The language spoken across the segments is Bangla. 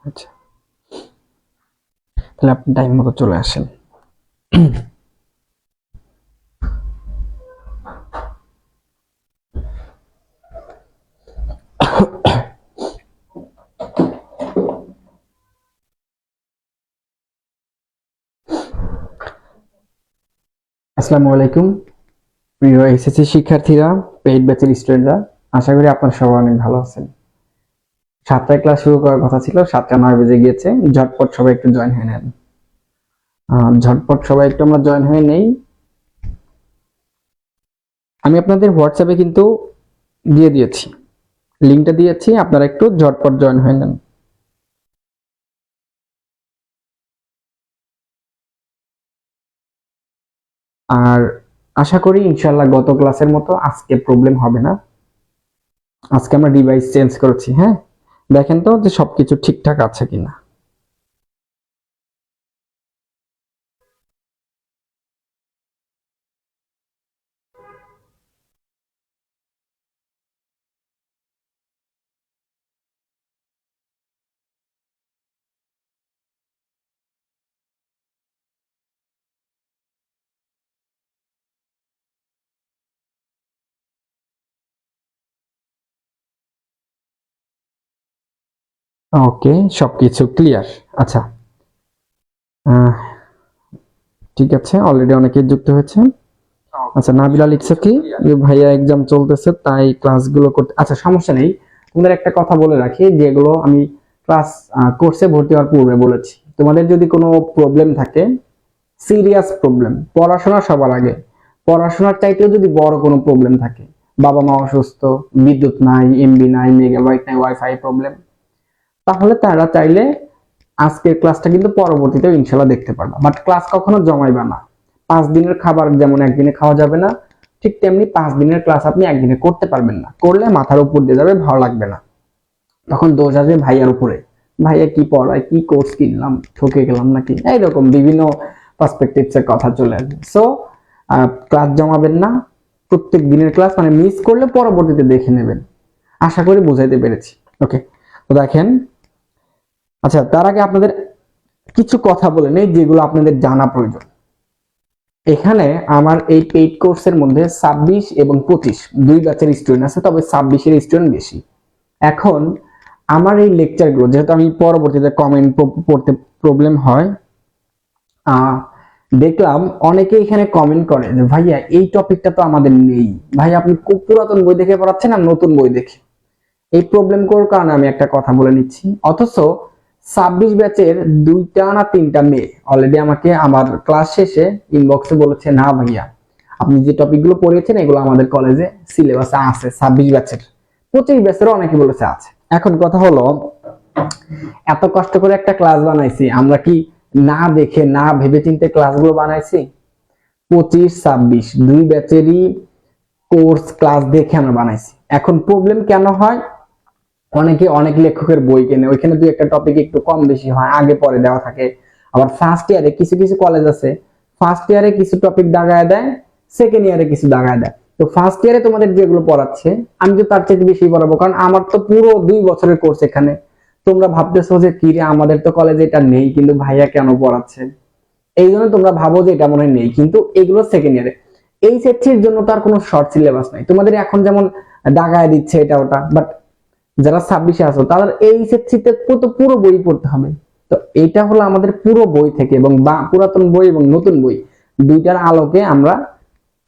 আচ্ছা, তাহলে আপনি টাইম মতো চলে আসেন। আসসালামু আলাইকুম প্রিয় এসএসসি শিক্ষার্থীরা, পেইড ব্যাচের স্টুডেন্টরা, আশা করি আপনারা সবাই অনেক ভালো আছেন। 7টায় ক্লাস শুরু করার কথা ছিল, 7টা 9 বেজে গিয়েছে। ঝটপট সবাই একটু জয়েন হয়ে নেন। ঝটপট সবাই একটু আমরা জয়েন হয়ে নেই। আমি আপনাদের হোয়াটসঅ্যাপে কিন্তু দিয়ে দিয়েছি, লিঙ্কটা দিয়েছি, আপনারা একটু ঝটপট জয়েন হয়ে নেন। আর আশা করি ইনশাল্লাহ গত ক্লাসের মতো আজকে প্রবলেম হবে না। আজকে আমরা ডিভাইস চেঞ্জ করেছি। হ্যাঁ, দেখেন তো যে সবকিছু ঠিকঠাক আছে কিনা। ওকে, সবকিছু ক্লিয়ার। আচ্ছা, ঠিক আছে, অলরেডি অনেকে যুক্ত হয়েছে। আচ্ছা, নাবিলা লিখছে কি ভাইয়া এক্সাম চলতেছে তাই ক্লাসগুলো করতে। আচ্ছা, সমস্যা নেই। তোমাদের একটা কথা বলে রাখি, যেগুলো আমি ক্লাস কোর্সে ভর্তি হওয়ার পূর্বে বলেছি, তোমাদের যদি কোনো প্রবলেম থাকে, সিরিয়াস প্রবলেম, পড়াশোনা সবার আগে, পড়াশোনার চাইতেও যদি বড় কোনো প্রবলেম থাকে, বাবা মা অসুস্থ, বিদ্যুৎ নাই, এমবি নাই, মেগাবাইট নাই, ওয়াইফাই প্রবলেম, তাহলে তারা চাইলে আজকের ক্লাসটা কিন্তু পরবর্তীতেও ইনশাল্লাহ দেখতে পারবা। বাট ক্লাস কখনো জমাইবা না। 5 দিনের খাবার যেমন একদিনে খাওয়া যাবে না, ঠিক তেমনি 5 দিনের ক্লাস আপনি একদিনে করতে পারবেন না। করলে মাথার উপর দিয়ে যাবে, ভালো লাগবে না। তখন দোষ আসবে ভাইয়ার উপরে, ভাইয়া কি পড়ায়, কি কোর্স কিনলাম, ঠকে গেলাম নাকি, এইরকম বিভিন্ন পার্সপেক্টিভস এর কথা চলে আসবে। সো ক্লাস জমাবেন না। প্রত্যেক দিনের ক্লাস মানে মিস করলে পরবর্তীতে দেখে নেবেন। আশা করি বুঝাইতে পেরেছি। ওকে, তো দেখেন। আচ্ছা, তার আগে আপনাদের কিছু কথা বলে নেই যেগুলো আপনাদের জানা প্রয়োজন। এখানে আমার এই পেইড কোর্সের মধ্যে 26 এবং 25 দুই ব্যাচের স্টুডেন্ট আছে, তবে 26-এর স্টুডেন্ট বেশি। এখন আমার এই লেকচারগুলো যেহেতু আমি পরবর্তীতে কমেন্ট পড়তে প্রবলেম হয়, দেখলাম অনেকে এখানে কমেন্ট করে যে ভাইয়া এই টপিকটা তো আমাদের নেই, ভাই আপনি খুব পুরাতন বই দেখে পড়াচ্ছেন আর নতুন বই দেখে। এই প্রবলেম কোর কারণে আমি একটা কথা বলে নিচ্ছি। অথচ 26 ব্যাচের 2টা না 3টা মেয়ে অলরেডি আমাকে আমার ক্লাস শেষে ইনবক্সে বলেছে, না ভাইয়া আপনি যে টপিকগুলো পড়িয়েছেন এগুলো আমাদের কলেজে সিলেবাসে আছে। 26 ব্যাচের, 25 ব্যাচের অনেকে বলেছে আছে। এখন কথা হলো, এত কষ্ট করে একটা ক্লাস বানাইছি, আমরা কি না দেখে না ভেবে চিন্তে ক্লাসগুলো বানাইছি? 25-26 দুই ব্যাচেরই কোর্স ক্লাস দেখে আমরা বানাইছি। এখন প্রবলেম কেন হয়? অনেকে অনেক লেখকের বই কেনে, ওইখানে দুই একটা টপিক একটু কম বেশি হয়, আগে পরে দেওয়া থাকে। আবার ফার্স্ট ইয়ারে কিছু কিছু কলেজ আছে, ফার্স্ট ইয়ারে কিছু টপিক দাগায় দেয়, সেকেন্ড ইয়ারে কিছু দাগায় দেয়। তো ফার্স্ট ইয়ারে তোমাদের যেগুলো পড়াচ্ছে আমি তো তার চেয়ে বেশি পড়াবো, কারণ আমার তো পুরো 2 বছরের কোর্স এখানে। তোমরা ভাবতেছো যে কি রে, আমাদের তো কলেজে এটা নেই, কিন্তু ভাইয়া কেন পড়াচ্ছে? এই জন্য তোমরা ভাবো যে এটা মনে হয় নেই, কিন্তু এগুলো সেকেন্ড ইয়ারে। এই সেটটির জন্য তার কোনো শর্ট সিলেবাস নাই। তোমাদের এখন যেমন দাগায় দিচ্ছে এটা ওটা, বাট যারা 26-এ আছো তাদের এই সেটটিতে পুরো বই পড়তে হবে। তো এটা হলো আমাদের পুরো বই থেকে, এবং পুরাতন বই এবং নতুন বই দুইটার আলোকে আমরা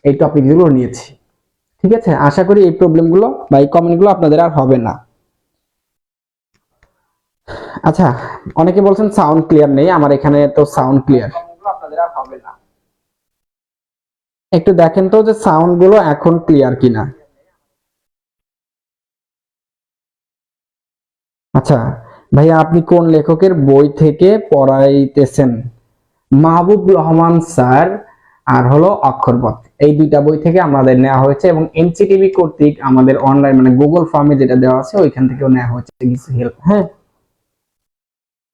এই টপিকগুলো নিয়েছি। ঠিক আছে, আশা করি এই প্রবলেমগুলো বা এই কমেন্টগুলো আপনাদের আর হবে না। আচ্ছা, অনেকে বলছেন সাউন্ড ক্লিয়ার নেই, আমার এখানে তো সাউন্ড ক্লিয়ার। আপনাদের আর হবে না, একটু দেখেন তো যে সাউন্ড গুলো এখন ক্লিয়ার কিনা। আচ্ছা ভাইয়া, আপনি কোন লেখকের বই থেকে পড়াইতেছেন? মাহবুব রহমান স্যার আর হলো অক্ষরপথ, এই দুইটা বই থেকে আমাদের নেওয়া হয়েছে, এবং এনসিটিভি কর্তৃক আমাদের অনলাইন মানে গুগল ফর্মে যেটা দেওয়া আছে ওইখান থেকেও নেওয়া হয়েছে কিছু হেল্প। হ্যাঁ,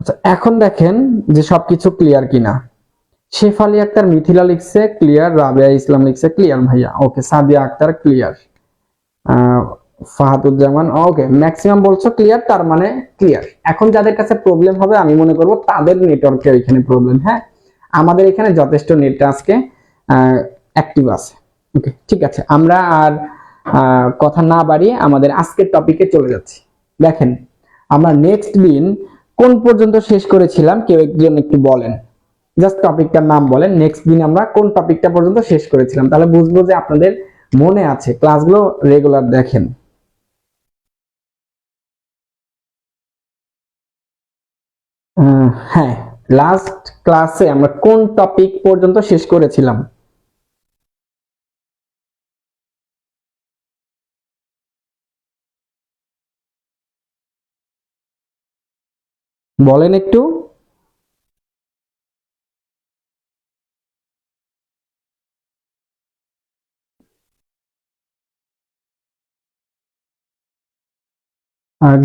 আচ্ছা এখন দেখেন যে সবকিছু ক্লিয়ার কিনা। শেফালি আক্তার মিথিলা লিখছে ক্লিয়ার, রাবেয়া ইসলাম লিখছে ক্লিয়ার ভাইয়া। ওকে, সাদিয়া আক্তার ক্লিয়ার। ফাহাদুজ্জামান, ওকে, ম্যাক্সিমাম বলছো ক্লিয়ার, তার মানে ক্লিয়ার। এখন যাদের কাছে প্রবলেম হবে আমি মনে করব তাদের নেটওয়ার্কের এখানে প্রবলেম। হ্যাঁ, আমাদের এখানে যথেষ্ট নেট আজকে অ্যাক্টিভ আছে। ওকে, ঠিক আছে, আমরা আর কথা না বাড়িয়ে আমাদের আজকের টপিকে চলে যাচ্ছি। দেখেন, আমরা নেক্সট দিন কোন পর্যন্ত শেষ করেছিলাম, কেউ একজন একটু বলেন, জাস্ট টপিকটার নাম বলেন। নেক্সট দিন আমরা কোন টপিকটা পর্যন্ত শেষ করেছিলাম, তাহলে বুঝবো যে আপনাদের মনে আছে, ক্লাসগুলো রেগুলার দেখেন। হ্যাঁ, লাস্ট ক্লাসে আমরা কোন টপিক পর্যন্ত শেষ করেছিলাম? বলেন একটু।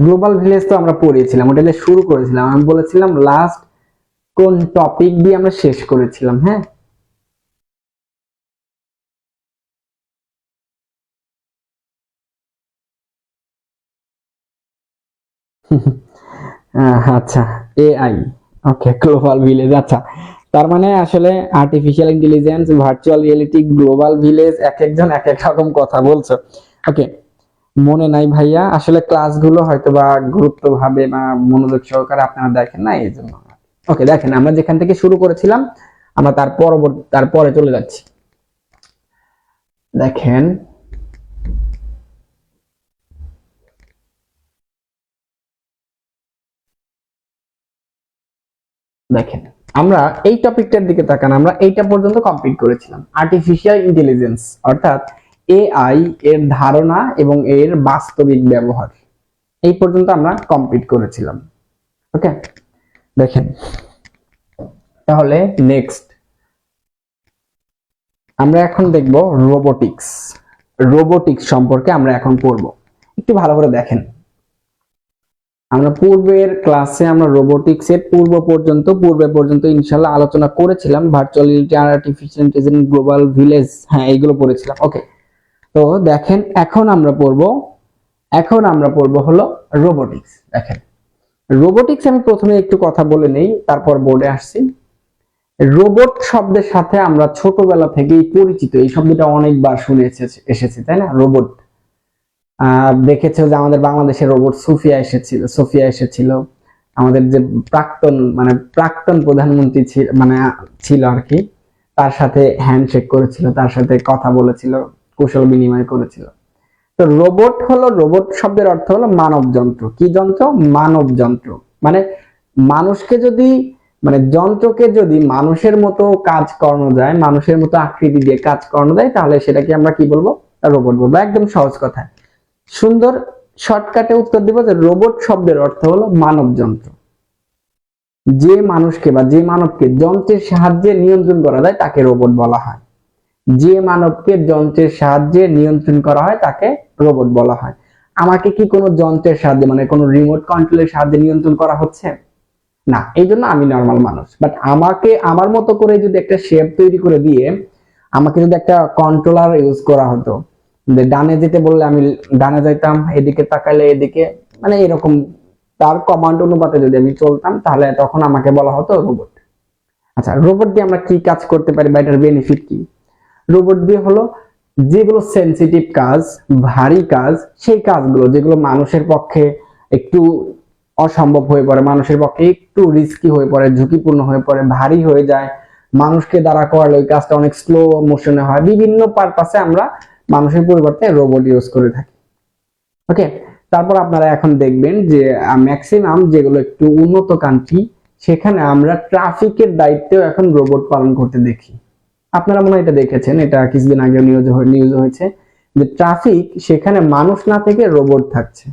গ্লোবাল ভিলেজ তো আমরা পড়িয়েছিলাম, ওটা দিয়ে শুরু করেছিলাম। আমি বলেছিলাম লাস্ট কোন টপিক দিয়ে আমরা শেষ করেছিলাম। হ্যাঁ, আচ্ছা, এআই, ওকে, গ্লোবাল ভিলেজ। আচ্ছা, তার মানে আসলে artificial intelligence, virtual reality, global village, এক একজন এক এক রকম কথা বলছো। ওকে, মনে নাই ভাইয়া, আসলে ক্লাসগুলো হয়তো বা গুরুত্ব ভাবে বা মনোযোগ সহকারে আপনারা দেখেন না, এই জন্য। ওকে, দেখেন, আমরা যেখান থেকে শুরু করেছিলাম আমরা তারপরে চলে যাচ্ছি। দেখেন, দেখেন আমরা এই টপিকটার দিকে তাকান, আমরা এইটা পর্যন্ত কমপ্লিট করেছিলাম, আর্টিফিশিয়াল ইন্টেলিজেন্স অর্থাৎ এআই এর ধারণা এবং এর বাস্তবিক ব্যবহার, এই পর্যন্ত আমরা কমপ্লিট করেছিলাম। ওকে, দেখেন, তাহলে নেক্সট আমরা এখন দেখব রোবোটিক্স। রোবোটিক্স সম্পর্কে আমরা এখন পড়ব, একটু ভালো করে দেখেন। আমরা পূর্বের ক্লাসে আমরা রোবোটিক্স এর পূর্বে পর্যন্ত ইনশাআল্লাহ আলোচনা করেছিলাম, virtual reality, artificial intelligence, global village, হ্যাঁ এইগুলো পড়েছিলাম। ওকে, তো দেখেন এখন আমরা পড়বো হলো রোবোটিক্স। দেখেন, রোবোটিক্স আমি প্রথমে একটু কথা বলে নেই, তারপর বোর্ডে আসছি। রোবট শব্দের সাথে আমরা ছোটবেলা থেকেই পরিচিত, এই শব্দটা অনেকবার শুনে এসেছি, তাই না? রোবট, দেখেছো যে আমাদের বাংলাদেশে রোবট সোফিয়া এসেছিল। আমাদের যে প্রাক্তন প্রধানমন্ত্রী ছিল আর কি, তার সাথে হ্যান্ডশেক করেছিল, তার সাথে কথা বলেছিল, কুশল বিনিময় করেছিল। তো রোবট শব্দের অর্থ হলো মানব যন্ত্র। কি যন্ত্র? মানব যন্ত্র। মানে মানুষকে যদি যন্ত্রকে যদি মানুষের মতো কাজ করানো যায়, মানুষের মতো আকৃতি দিয়ে কাজ করানো যায়, তাহলে সেটাকে আমরা কি বলবো? রোবট বলবো। একদম সহজ কথায় সুন্দর শর্টকাটে উত্তর দিব যে রোবট শব্দের অর্থ হলো মানব যন্ত্র। যে মানুষকে বা যে মানবকে যন্ত্রের সাহায্যে নিয়ন্ত্রণ করা যায় তাকে রোবট বলা হয়। যে মানবকে যন্ত্রের সাহায্যে নিয়ন্ত্রণ করা হয় তাকে রোবট বলা হয়। আমাকে কি কোনো যন্ত্রের সাহায্যে কোনো রিমোট কন্ট্রোলের সাহায্যে নিয়ন্ত্রণ করা হচ্ছে না, এই জন্য আমি নর্মাল মানুষ। বাট আমাকে আমার মতো করে যদি একটা শেপ তৈরি করে দিয়ে আমাকে যদি একটা কন্ট্রোলার ইউজ করা হতো, ডানে যেতে বললে আমি ডানে যাইতাম, এদিকে তাকাইলে এদিকে, এরকম তার কমান্ড অনুপাতে যদি আমি চলতাম, তাহলে তখন আমাকে বলা হতো রোবট। আচ্ছা, রোবট দিয়ে আমরা কি কাজ করতে পারি বা এটার বেনিফিট কি? রোবট দিয়ে হলো যেগুলো সেনসিটিভ কাজ, ভারী কাজ, সেই কাজগুলো যেগুলো মানুষের পক্ষে একটু অসম্ভব হয়ে পড়ে, মানুষের পক্ষে একটু রিস্কি হয়ে পড়ে, ঝুঁকিপূর্ণ হয়ে পড়ে, ভারী হয়ে যায়, মানুষকে দ্বারা করালে ওই কাজটা অনেক স্লো মোশনে হয়, বিভিন্ন পারপাসে আমরা মানুষের পরিবর্তে রোবট ইউজ করে থাকি। ওকে, তারপর আপনারা এখন দেখবেন যে ম্যাক্সিমাম যেগুলো একটু উন্নত কান্ট্রি, সেখানে আমরা ট্রাফিকের দায়িত্বেও এখন রোবট পালন করতে দেখি। আপনারা মনে হয় এটা দেখেছেন, এটা কিছুদিন আগে নিউজ হয়েছে যে ট্রাফিক সেখানে মানুষ না থেকে রোবট থাকছে।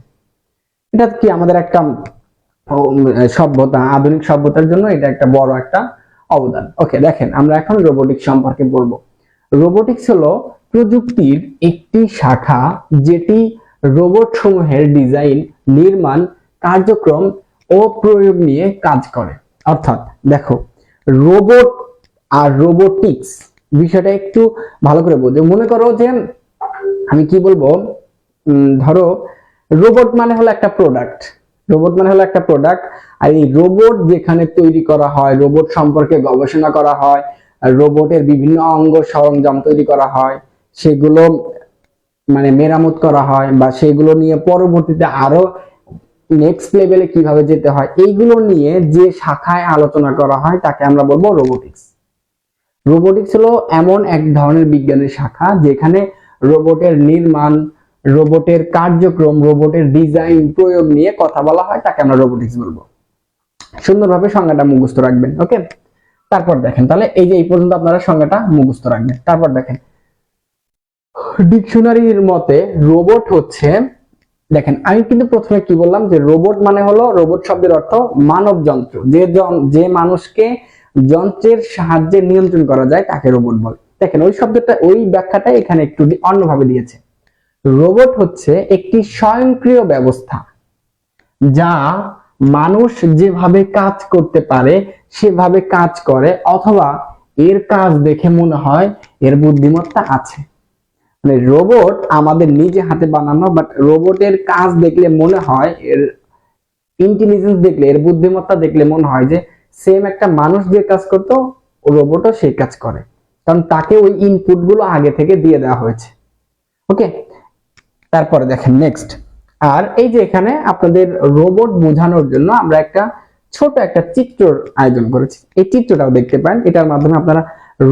এটা কি আমাদের একটা সভ্যতা, আধুনিক সভ্যতার জন্য এটা একটা বড় একটা অবদান। ওকে, দেখেন আমরা এখন রোবোটিক্স সম্পর্কে বলবো। রোবোটিক্স হলো প্রযুক্তির একটি শাখা যেটি রোবট সমূহের ডিজাইন, নির্মাণ, কার্যক্রম ও প্রয়োগ নিয়ে কাজ করে। অর্থাৎ দেখো, রোবট আর রোবোটিক্স বিষয়টা একটু ভালো করে বোঝো। মনে করো যে আমি কি বলবো, ধরো রোবট মানে হলো একটা প্রোডাক্ট, রোবট মানে হলো একটা প্রোডাক্ট। আর এই রোবট যেখানে তৈরি করা হয়, রোবট সম্পর্কে গবেষণা করা হয়, রোবটের বিভিন্ন অঙ্গ সরঞ্জাম তৈরি করা হয়, সেগুলো মানে মেরামত করা হয়, বা সেগুলো নিয়ে পরবর্তীতে আরো নেক্সট লেভেলে কিভাবে যেতে হয়, এইগুলো নিয়ে যে শাখায় আলোচনা করা হয় তাকে আমরা বলবো রোবোটিক্স। রোবোটিক্স হলো এমন এক ধরনের বিজ্ঞানের শাখা যেখানে রোবটের নির্মাণ, রোবটের কার্যক্রম, রোবটের ডিজাইন, প্রয়োগ নিয়ে কথা বলা হয়, তাকে আমরা রোবোটিক্স বলবো। সুন্দরভাবে সংজ্ঞাটা মুখস্থ রাখবেন। ওকে, তারপর দেখেন, তাহলে এই যে এই পর্যন্ত আপনারা সংজ্ঞাটা মুখস্থ রাখবেন। তারপর দেখেন ডিকশনারির মতে রোবট হচ্ছে, দেখেন আমি কিন্তু প্রথমে কি বললাম যে রোবট মানে হলো, রোবট শব্দের অর্থ মানব যন্ত্র, যে মানুষকে যন্ত্রের সাহায্যে নিয়ন্ত্রণ করা যায় তাকে রোবট বলে। দেখেন ওই শব্দটা, ওই ব্যাখ্যাটা এখানে একটু অন্যভাবে দিয়েছে। রোবট হচ্ছে একটি স্বয়ংক্রিয় ব্যবস্থা যা মানুষ যেভাবে কাজ করতে পারে সেভাবে কাজ করে, অথবা এর কাজ দেখে মনে হয় এর বুদ্ধিমত্তা আছে। মানে রোবট আমাদের নিজে হাতে বানানো, বাট রোবটের কাজ দেখলে মনে হয়, এর ইন্টেলিজেন্স দেখলে, এর বুদ্ধিমত্তা দেখলে মনে হয় যে সেম একটা মানুষ যে কাজ করতো রোবটও সেই কাজ করে, কারণ তাকে ওই ইনপুট গুলো আগে থেকে দিয়ে দেওয়া হয়েছে। ওকে, তারপরে দেখেন নেক্সট। আর এই যে এখানে আপনাদের রোবট বোঝানোর জন্য আমরা একটা ছোট একটা চিত্রর আয়োজন করেছি, এই চিত্রটাও দেখতে পারেন, এটার মাধ্যমে আপনারা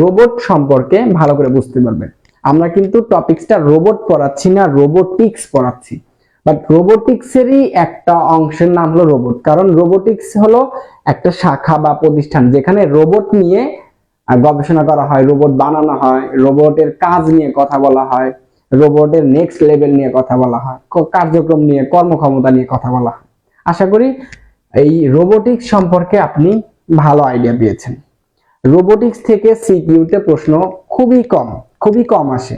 রোবট সম্পর্কে ভালো করে বুঝতে পারবেন। আমরা কিন্তু টপিকসটা রোবট পড়াচ্ছি না, রোবোটিক্স পড়াচ্ছি, বাট রোবোটিক্সেরই একটা অংশের নাম হলো রোবট, কারণ রোবোটিক্স হলো একটা শাখা বা প্রতিষ্ঠান যেখানে রোবট নিয়ে গবেষণা করা হয়, রোবট বানানো হয়, রোবটের কাজ নিয়ে কথা বলা হয়, রোবটের নেক্সট লেভেল নিয়ে কথা বলা হয়, কার্যক্রম নিয়ে, কর্মক্ষমতা নিয়ে কথা বলা হয়। আশা করি এই রোবোটিক্স সম্পর্কে আপনি ভালো আইডিয়া পেয়েছেন। রোবোটিক্স থেকে সিকিউতে প্রশ্ন খুবই কম আসে,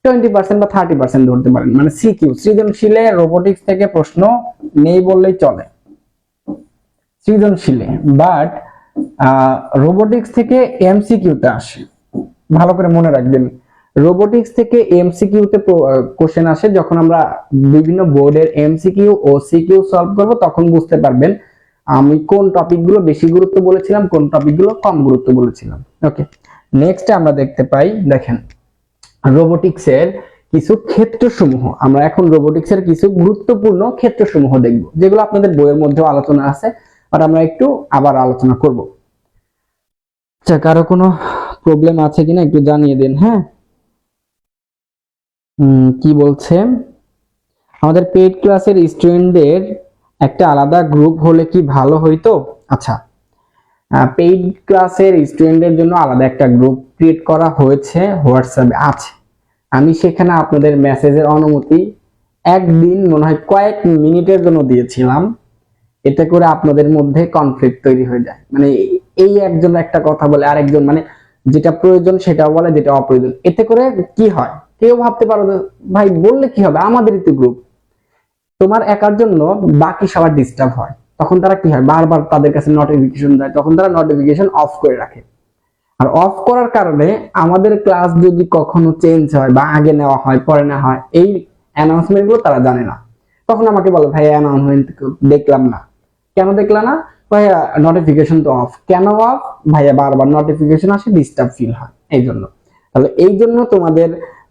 20% বা 30% ধরতে পারেন। মানে সিকিউ, সৃজনশীলে রোবোটিক্স থেকে প্রশ্ন নেই বললেই চলে সৃজনশীলে, বাট রোবোটিক্স থেকে এমসিকিউতে আসে। ভালো করে মনে রাখবেন, রোবোটিক্স থেকে এমসিকিউতে কোশ্চেন আসে। যখন আমরা বিভিন্ন বোর্ডের এমসিকিউ ও সিকিউ সলভ করব তখন বুঝতে পারবেন আমি কোন টপিকগুলো বেশি গুরুত্ব বলেছিলাম, কোন টপিকগুলো কম গুরুত্ব বলেছিলাম। ওকে, নেক্সট আমরা দেখতে পাই, দেখেন রোবোটিক্সের কিছু ক্ষেত্রসমূহ, আমরা এখন রোবোটিক্সের কিছু গুরুত্বপূর্ণ ক্ষেত্রসমূহ দেখব, যেগুলো আপনাদের বইয়ের মধ্যেও আলোচনা আছে, আর আমরা একটু আবার আলোচনা করব। আচ্ছা, কারো কোনো প্রবলেম আছে কিনা একটু জানিয়ে দিন। হ্যাঁ, কি বলছে, আমাদের পেইড ক্লাসের স্টুডেন্টদের একটা আলাদা গ্রুপ হলে কি ভালো হইতো? আচ্ছা, পেইড ক্লাসের স্টুডেন্টদের জন্য আলাদা একটা গ্রুপ ক্রিয়েট করা হয়েছে, হোয়াটসঅ্যাপে আছে। আমি সেখানে আপনাদের মেসেজের অনুমতি একদিন মনে হয় কয়েক মিনিটের জন্য দিয়েছিলাম, এতে করে আপনাদের মধ্যে কনফ্লিক্ট তৈরি হয়ে যায়। মানে এই একজন একটা কথা বলে, আরেকজন মানে যেটা প্রয়োজন সেটাও বলে, যেটা অপ্রয়োজন। এতে করে কি হয়, কেউ ভাবতে পারো ভাই বললে কি হবে, আমাদেরই তো গ্রুপ, তোমার একার জন্য বাকি সবার ডিস্টার্ব হয়। তখন তারা কি হয়, বারবার তাদের কাছে নোটিফিকেশন যায়, তখন তারা নোটিফিকেশন অফ করে রাখে। আর অফ করার কারণে আমাদের ক্লাস যদি কখনো চেঞ্জ হয় বা আগে নেওয়া হয় পরে নেওয়া হয়, এই অ্যানাউন্সমেন্ট গুলো তারা জানে না। তখন আমাকে বলে ভাই অ্যানাউন্সমেন্ট দেখলাম না। কেন দেখলা না? ভাইয়া নোটিফিকেশন তো অফ। কেন অফ? ভাইয়া বারবার নোটিফিকেশন আসে, ডিস্টার্ব ফিল হয় এই জন্য। তাহলে এই জন্য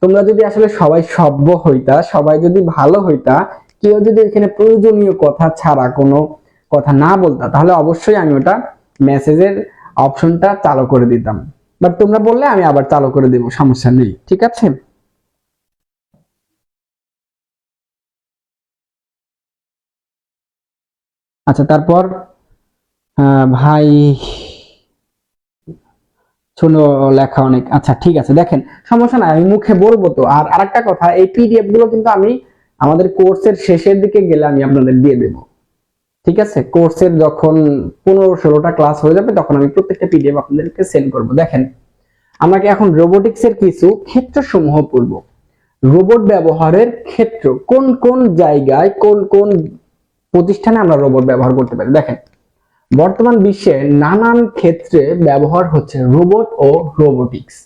তোমরা যদি আসলে সবাই সভ্য হইতা, সবাই যদি ভালো হইতা, কেউ যদি এখানে প্রয়োজনীয় কথা ছাড়া কোনো কথা না বলতা, তাহলে অবশ্যই আমি ওটা মেসেজের অপশনটা চালু করে দিতাম। বাট তোমরা বললে আমি আবার চালু করে দেব, সমস্যা নেই, ঠিক আছে? আচ্ছা, তারপর ভাই ছোট লেখা অনেক, আচ্ছা ঠিক আছে, দেখেন সমস্যা নাই, আমি মুখে বলবো তো। আর আরেকটা কথা, এই পিডিএফ গুলো কিন্তু আমি আমাদের কোর্সের শেষের দিকে গেলে আমি আপনাদের দিয়ে দেবো, ঠিক আছে? কোর্সের যখন 15-16টা ক্লাস হয়ে যাবে তখন আমি প্রত্যেকটা পিডিএফ আপনাদেরকে সেন্ড করব। দেখেন আমাকে এখন রোবোটিক্স এর কিছু ক্ষেত্র সমূহ পড়ব। রোবট ব্যবহারের ক্ষেত্র, কোন কোন জায়গায়, কোন কোন প্রতিষ্ঠানে আমরা রোবট ব্যবহার করতে পারি। দেখেন বর্তমান বিশ্বে নানান ক্ষেত্রে ব্যবহার হচ্ছে রোবট ও রোবোটিক্স,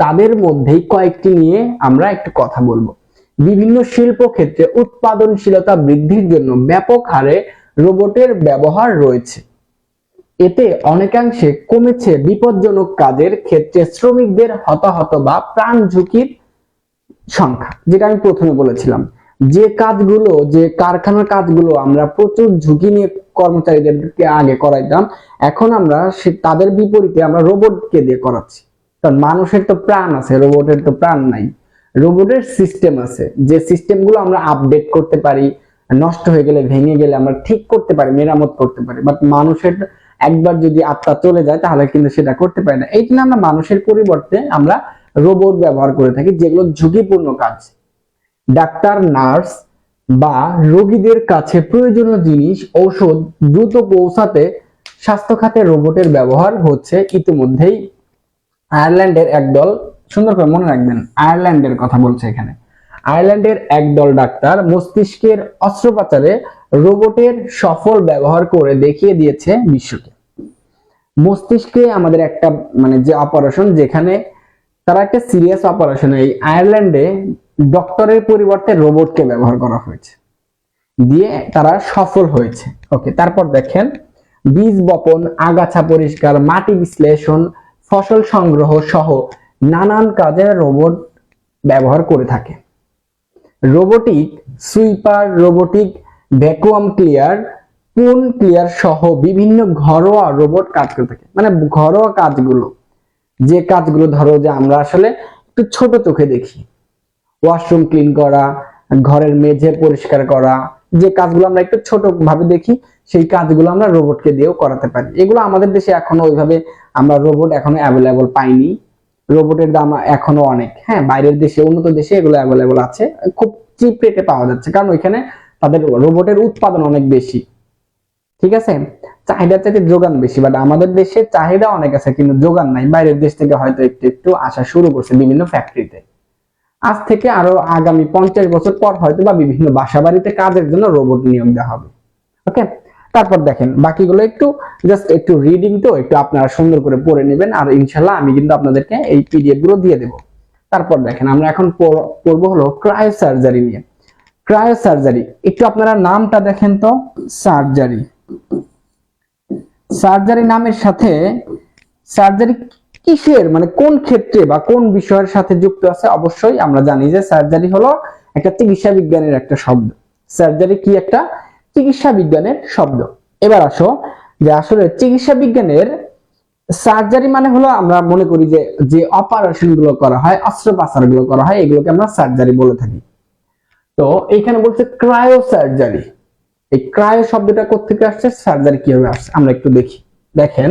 তাদের মধ্যেই কয়েকটি নিয়ে আমরা একটু কথা বলবো। বিভিন্ন শিল্প ক্ষেত্রে উৎপাদনশীলতা বৃদ্ধির জন্য ব্যাপক হারে রোবটের ব্যবহার রয়েছে। এতে অনেকাংশে কমেছে বিপজ্জনক কাজের ক্ষেত্রে শ্রমিকদের হতাহত বা প্রাণ ঝুঁকির সংখ্যা। যেটা আমি প্রথমে বলেছিলাম, যে কাজগুলো, যে কারখানার কাজগুলো আমরা প্রচুর ঝুঁকি নিয়ে কর্মচারীদেরকে আগে করাইতাম, এখন আমরা তাদের বিপরীতে আমরা রোবটকে দিয়ে করাচ্ছি। কারণ মানুষের তো প্রাণ আছে, রোবটের তো প্রাণ নাই। রোবটের সিস্টেম আছে, যে সিস্টেমগুলো আমরা আপডেট করতে পারি, নষ্ট হয়ে গেলে, ভেঙে গেলে আমরা ঠিক করতে পারি, মেরামত করতে পারি। বাট মানুষের একবার যদি আত্মা চলে যায় তাহলে কিন্তু সেটা করতে পারি না। এই জন্য আমরা মানুষের পরিবর্তে আমরা রোবট ব্যবহার করে থাকি, যেগুলো ঝুঁকিপূর্ণ কাজ। ডাক্তার, নার্স বা রোগীদের কাছে প্রয়োজনীয় জিনিস, ঔষধ দ্রুত পৌঁছাতে স্বাস্থ্য খাতে রোবটের ব্যবহার হচ্ছে ইতিমধ্যেই। আয়ারল্যান্ডের একদল, সুন্দর করে মনে রাখবেন, আয়ারল্যান্ডের কথা বলছে এখানে, আয়ারল্যান্ডের একদল ডাক্তার মস্তিষ্কের অস্ত্রোপচারে রোবটের সফল ব্যবহার করে দেখিয়ে দিয়েছে বিশ্বকে। মস্তিষ্কে আমাদের একটা যে অপারেশন, যেখানে তারা একটা সিরিয়াস অপারেশন, এই আয়ারল্যান্ডে ডক্টরের পরিবর্তে রোবটকে ব্যবহার করা হয়েছে, দিয়ে তারা সফল হয়েছে। ওকে, তারপর দেখেন, বীজ বপন, আগাছা পরিষ্কার, মাটি বিশ্লেষণ, ফসল সংগ্রহ সহ নানান কাজে রোবট ব্যবহার করে থাকে। Robotic sweeper, robotic vacuum clear, পুন ক্লিয়ার সহ বিভিন্ন ঘরোয়া রোবট কাজ করে থাকে। ঘরোয়া কাজগুলো, যে কাজগুলো ধরো যে আমরা আসলে একটু ছোট চোখে দেখি, ওয়াশরুম ক্লিন করা, ঘরের মেঝে পরিষ্কার করা, যে কাজগুলো আমরা একটু ছোট ভাবে দেখি, সেই কাজগুলো আমরা রোবটকে দিয়েও করাতে পারি। এগুলো আমাদের দেশে এখনো ওইভাবে আমরা রোবট এখনো অ্যাভেলেবল পাইনি। রোবটের দাম এখনো অনেক, হ্যাঁ, বাইরের দেশে, উন্নত দেশে এগুলো অ্যাভেলেবল আছে, খুব চিপ রেটে পাওয়া যাচ্ছে, কারণ ওইখানে তাদের রোবটের উৎপাদন অনেক বেশি। ঠিক আছে, চাহিদা চাইতে যোগান বেশি। বাট আমাদের দেশে চাহিদা অনেক আছে কিন্তু যোগান নাই। বাইরের দেশ থেকে হয়তো একটু একটু আসা শুরু করছে বিভিন্ন ফ্যাক্টরিতে। আজ থেকে আরো আগামী 50 বছর পর হয়তো বা বিভিন্ন বাসা বাড়িতে কাজের জন্য রোবট নিয়োগ দেওয়া হবে। ওকে, তারপর দেখেন বাকিগুলো একটু জাস্ট একটু রিডিং, তো একটু আপনারা সুন্দর করে পড়ে নেবেন, আর ইনশাল্লাহ আমি কিন্তু আপনাদেরকে এই পিডিএফ গুলো দিয়ে দেব। তারপর দেখেন, আমরা এখন পড়বো হলো ক্রায়ো সার্জারি নিয়ে। ক্রায়ো সার্জারি, একটু আপনারা নামটা দেখেন তো, সার্জারি। সার্জারি নামের সাথে সার্জারি কিসের, কোন ক্ষেত্রে বা কোন বিষয়ের সাথে যুক্ত আছে? অবশ্যই আমরা জানি যে সার্জারি হলো একটা চিকিৎসা বিজ্ঞানের একটা শব্দ। সার্জারি কি? একটা চিকিৎসা বিজ্ঞানের শব্দ। এবার আসো যে আসলে চিকিৎসা বিজ্ঞানের সার্জারি হলো, আমরা মনে করি যে যে অপারেশন গুলো করা হয়, অস্ত্রোপচার গুলো করা হয়, এগুলোকে আমরা সার্জারি বলে থাকি। তো এখানে বলছে ক্রায়ো সার্জারি। এই ক্রায়ো শব্দটা কোত্থেকে আসছে, সার্জারি কিভাবে আসছে আমরা একটু দেখি। দেখেন,